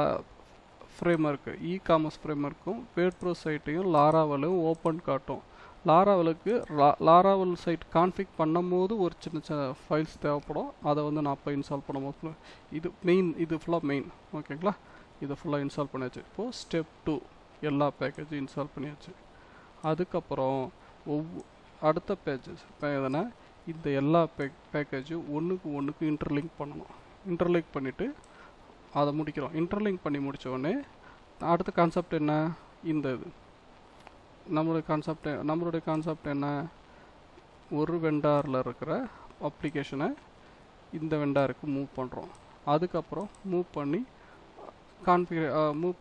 ஃப்ரேம்வொர்க்கு இ-காமர்ஸ் ஃப்ரேம்வொர்க்கும் வேர்ட்ப்ரெஸ் சைட்டையும் லாராவலும் ஓப்பன் காட்டும். லாராவலுக்கு லாராவல் சைட் கான்ஃபிக் பண்ணும்போது ஒரு சின்ன சின்ன ஃபைல்ஸ் தேவைப்படும். அதை வந்து நான் அப்போ இன்ஸ்டால் பண்ணும்போது இது மெயின், இது ஃபுல்லாக மெயின். ஓகேங்களா, இதை ஃபுல்லாக இன்ஸ்டால் பண்ணியாச்சு. இப்போது ஸ்டெப் 2 எல்லா பேக்கேஜும் இன்ஸ்டால் பண்ணியாச்சு. அதுக்கப்புறம் அடுத்த பேஜஸ் எதுனா இந்த எல்லா பேக்கேஜும் ஒன்றுக்கு இன்டர்லிங்க் பண்ணணும். இன்டர்லிங்க் பண்ணிவிட்டு அதை முடிக்கிறோம். இன்டர்லிங்க் பண்ணி முடித்த உடனே அடுத்த கான்செப்ட் என்ன, இந்த இது நம்மளுடைய கான்செப்ட் என்ன, ஒரு வெண்டாரில் இருக்கிற அப்ளிகேஷனை இந்த வெண்டாருக்கு மூவ் பண்ணுறோம். அதுக்கப்புறம் மூவ்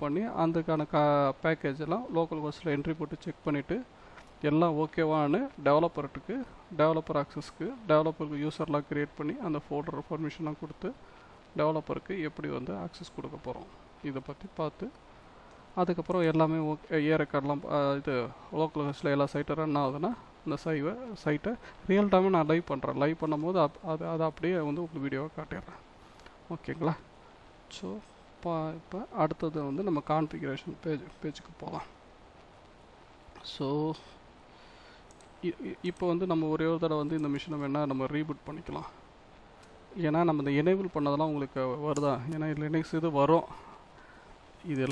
பண்ணி அதுக்கான பேக்கேஜெல்லாம் லோக்கல் ஹோஸ்ட்டில் என்ட்ரி போட்டு செக் பண்ணிவிட்டு எல்லாம் ஓகேவான்னு டெவலப்பர் ஆக்சஸ்க்கு டெவலப்பருக்கு யூசர்லாம் க்ரியேட் பண்ணி அந்த ஃபோல்டர் பர்மிஷன்லாம் கொடுத்து டெவலப்பருக்கு எப்படி வந்து ஆக்சஸ் கொடுக்க போகிறோம் இதை பற்றி பார்த்து, அதுக்கப்புறம் எல்லாமே ஓகே ஏரெக்கார்டெலாம் இது லோக்கல் ஹோஸ்ட்டில் எல்லா சைட்டும் ரன் ஆகுதுன்னா இந்த சைட்டை ரியல் டைமாக நான் லைவ் பண்ணுறேன். லைவ் பண்ணும்போது அதை அப்படியே வந்து உங்களுக்கு வீடியோவை காட்டிடுறேன். ஓகேங்களா. ஸோ இப்போ அடுத்தது வந்து நம்ம கான்ஃபிகரேஷன் பேஜுக்கு போகலாம். ஸோ இப்போ வந்து நம்ம ஒரே ஒரு தடவை வந்து இந்த மிஷினை வேணால் நம்ம ரீபூட் பண்ணிக்கலாம். ஏன்னா நம்ம இந்த எனேபிள் பண்ணதெல்லாம் உங்களுக்கு வருதா, ஏன்னா லினக்ஸ் இது வரும். இது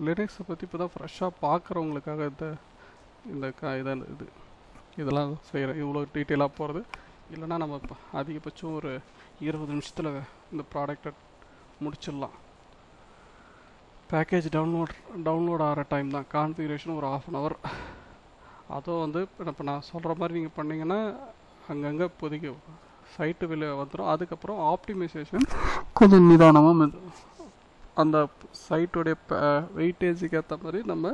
லினக்ஸை பற்றி இப்போ தான் ஃப்ரெஷ்ஷாக பார்க்குறவங்களுக்காக இதெல்லாம் செய்கிறேன். இவ்வளோ டீட்டெயிலாக போகிறது இல்லைனா நம்ம இப்போ அதிகபட்சம் ஒரு 20 நிமிஷத்தில் இந்த ப்ராடக்டை முடிச்சிடலாம். பேக்கேஜ் டவுன்லோட் ஆகிற டைம் தான், கான்ஃபிகரேஷன் ஒரு 1/2 hour. அதுவும் வந்து இப்போ நான் சொல்கிற மாதிரி நீங்கள் பண்ணிங்கன்னா அங்கங்கே இப்போதைக்கு சைட்டு வெளியே வந்துடும். அதுக்கப்புறம் ஆப்டிமைசேஷன் கொஞ்சம் நிதானமாக அந்த சைட்டுடைய வெயிட்டேஜுக்கு ஏற்ற மாதிரி நம்ம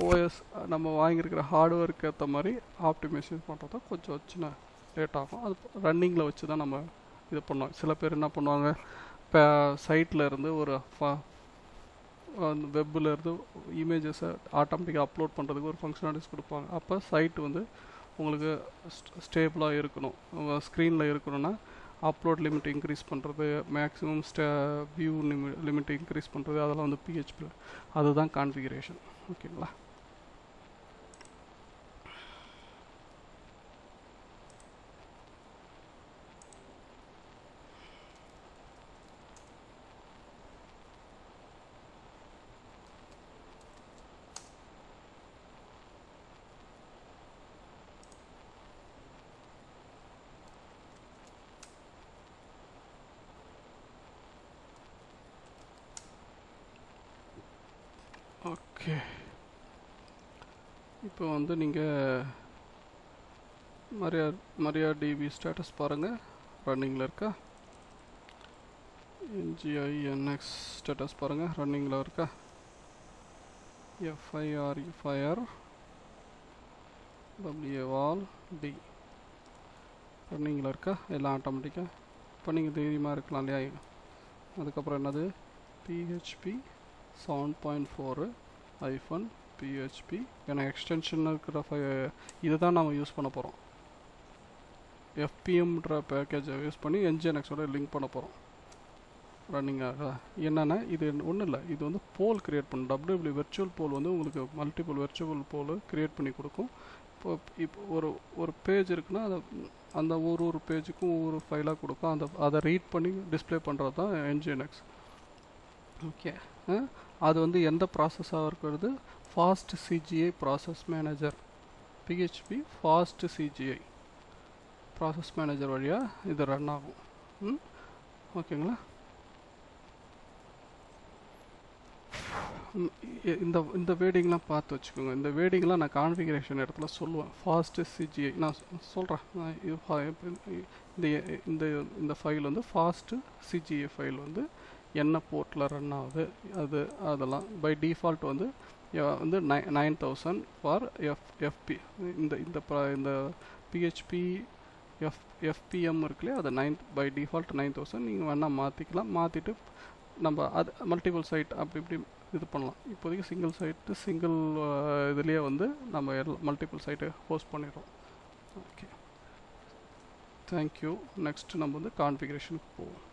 ஓஎஸ் நம்ம வாங்கியிருக்கிற ஹார்ட்வேருக்கு ஏற்ற மாதிரி ஆப்டிமைசேஷன் பண்ணுறது கொஞ்சம் சின்ன லேட் ஆகும். அது ரன்னிங்கில் வச்சு தான் நம்ம இது பண்ணோம். சில பேர் என்ன பண்ணுவாங்க, இப்போ சைட்டில் இருந்து ஒரு வெப்பில் இருந்து இமேஜஸை ஆட்டோமேட்டிக்காக அப்லோட் பண்ணுறதுக்கு ஒரு ஃபங்க்ஷனாலிட்டிஸ் கொடுப்பாங்க. அப்போ சைட்டு வந்து உங்களுக்கு ஸ்டேபிளாக இருக்கணும், ஸ்க்ரீனில் இருக்கணும்னா அப்லோட் லிமிட் இன்க்ரீஸ் பண்ணுறது, மேக்ஸிமம் வியூ லிமிட் இன்க்ரீஸ் பண்ணுறது, அதெல்லாம் வந்து PHP அதுதான் கான்ஃபிகரேஷன். ஓகேங்களா. ஓகே, இப்போ வந்து நீங்கள் MariaDB ஸ்டேட்டஸ் பாருங்கள், ரன்னிங்கில் இருக்கா. NGINX ஸ்டேட்டஸ் பாருங்கள், ரன்னிங்கில் இருக்கா. FIR WAL D ரன்னிங்கில் இருக்கா, எல்லாம் ஆட்டோமேட்டிக்காக. இப்போ நீங்கள் தைரியமாக இருக்கலாம் இல்லையா. அதுக்கப்புறம் என்னது, PHP 7.4 -PHP, ஏன்னா எக்ஸ்டென்ஷன் இருக்கிற இதை தான் நம்ம யூஸ் பண்ண போகிறோம். FPMன்ற பேக்கேஜை யூஸ் பண்ணி NGINXோட லிங்க் பண்ண போகிறோம். ரன்னிங் ஆகா. என்னென்னா இது ஒன்றும் இல்லை, இது வந்து போல் க்ரியேட் பண்ணும். WW வெர்ச்சுவல் போல் வந்து உங்களுக்கு மல்டிபிள் வெர்ச்சுவல் போல் க்ரியேட் பண்ணி கொடுக்கும். இப்போ ஒரு பேஜ் இருக்குன்னா அந்த ஒரு பேஜுக்கும் ஒவ்வொரு ஃபைலாக கொடுக்கும். அதை ரீட் பண்ணி டிஸ்பிளே பண்ணுறது தான் NGINX. ஓகே, அது வந்து எந்த ப்ராசஸாக இருக்கிறது, fast CGI process manager. PHP fast CGI process manager வழியாக இது ரன் ஆகும். ஓகேங்களா. இந்த வேர்டிங்லாம் பார்த்து வச்சுக்கோங்க. இந்த வேர்டிங்லாம் நான் கான்ஃபிகரேஷன் இடத்துல சொல்லுவேன். ஃபாஸ்ட் CGI நான் சொல்கிறேன். இந்த ஃபைல் வந்து ஃபாஸ்ட்டு CGI ஃபைல் வந்து என்ன போர்ட்டில் ரன் ஆகுது, அதெல்லாம் பை டிஃபால்ட் வந்து 9000 ஃபார் FP. இந்த PHP FPM இருக்குல்லையே, அது பை டிஃபால்ட் 9000. நீங்கள் வேணால் மாற்றிக்கலாம். மாற்றிட்டு நம்ம அது மல்டிபிள் சைட் அப்படி இப்படி இது பண்ணலாம். இப்போதைக்கு சிங்கிள் இதுலேயே வந்து நம்ம மல்டிபிள் சைட்டை ஹோஸ்ட் பண்ணிடுறோம். Okay, thank you. நெக்ஸ்ட் நம்ம வந்து கான்ஃபிகரேஷனுக்கு போவோம்.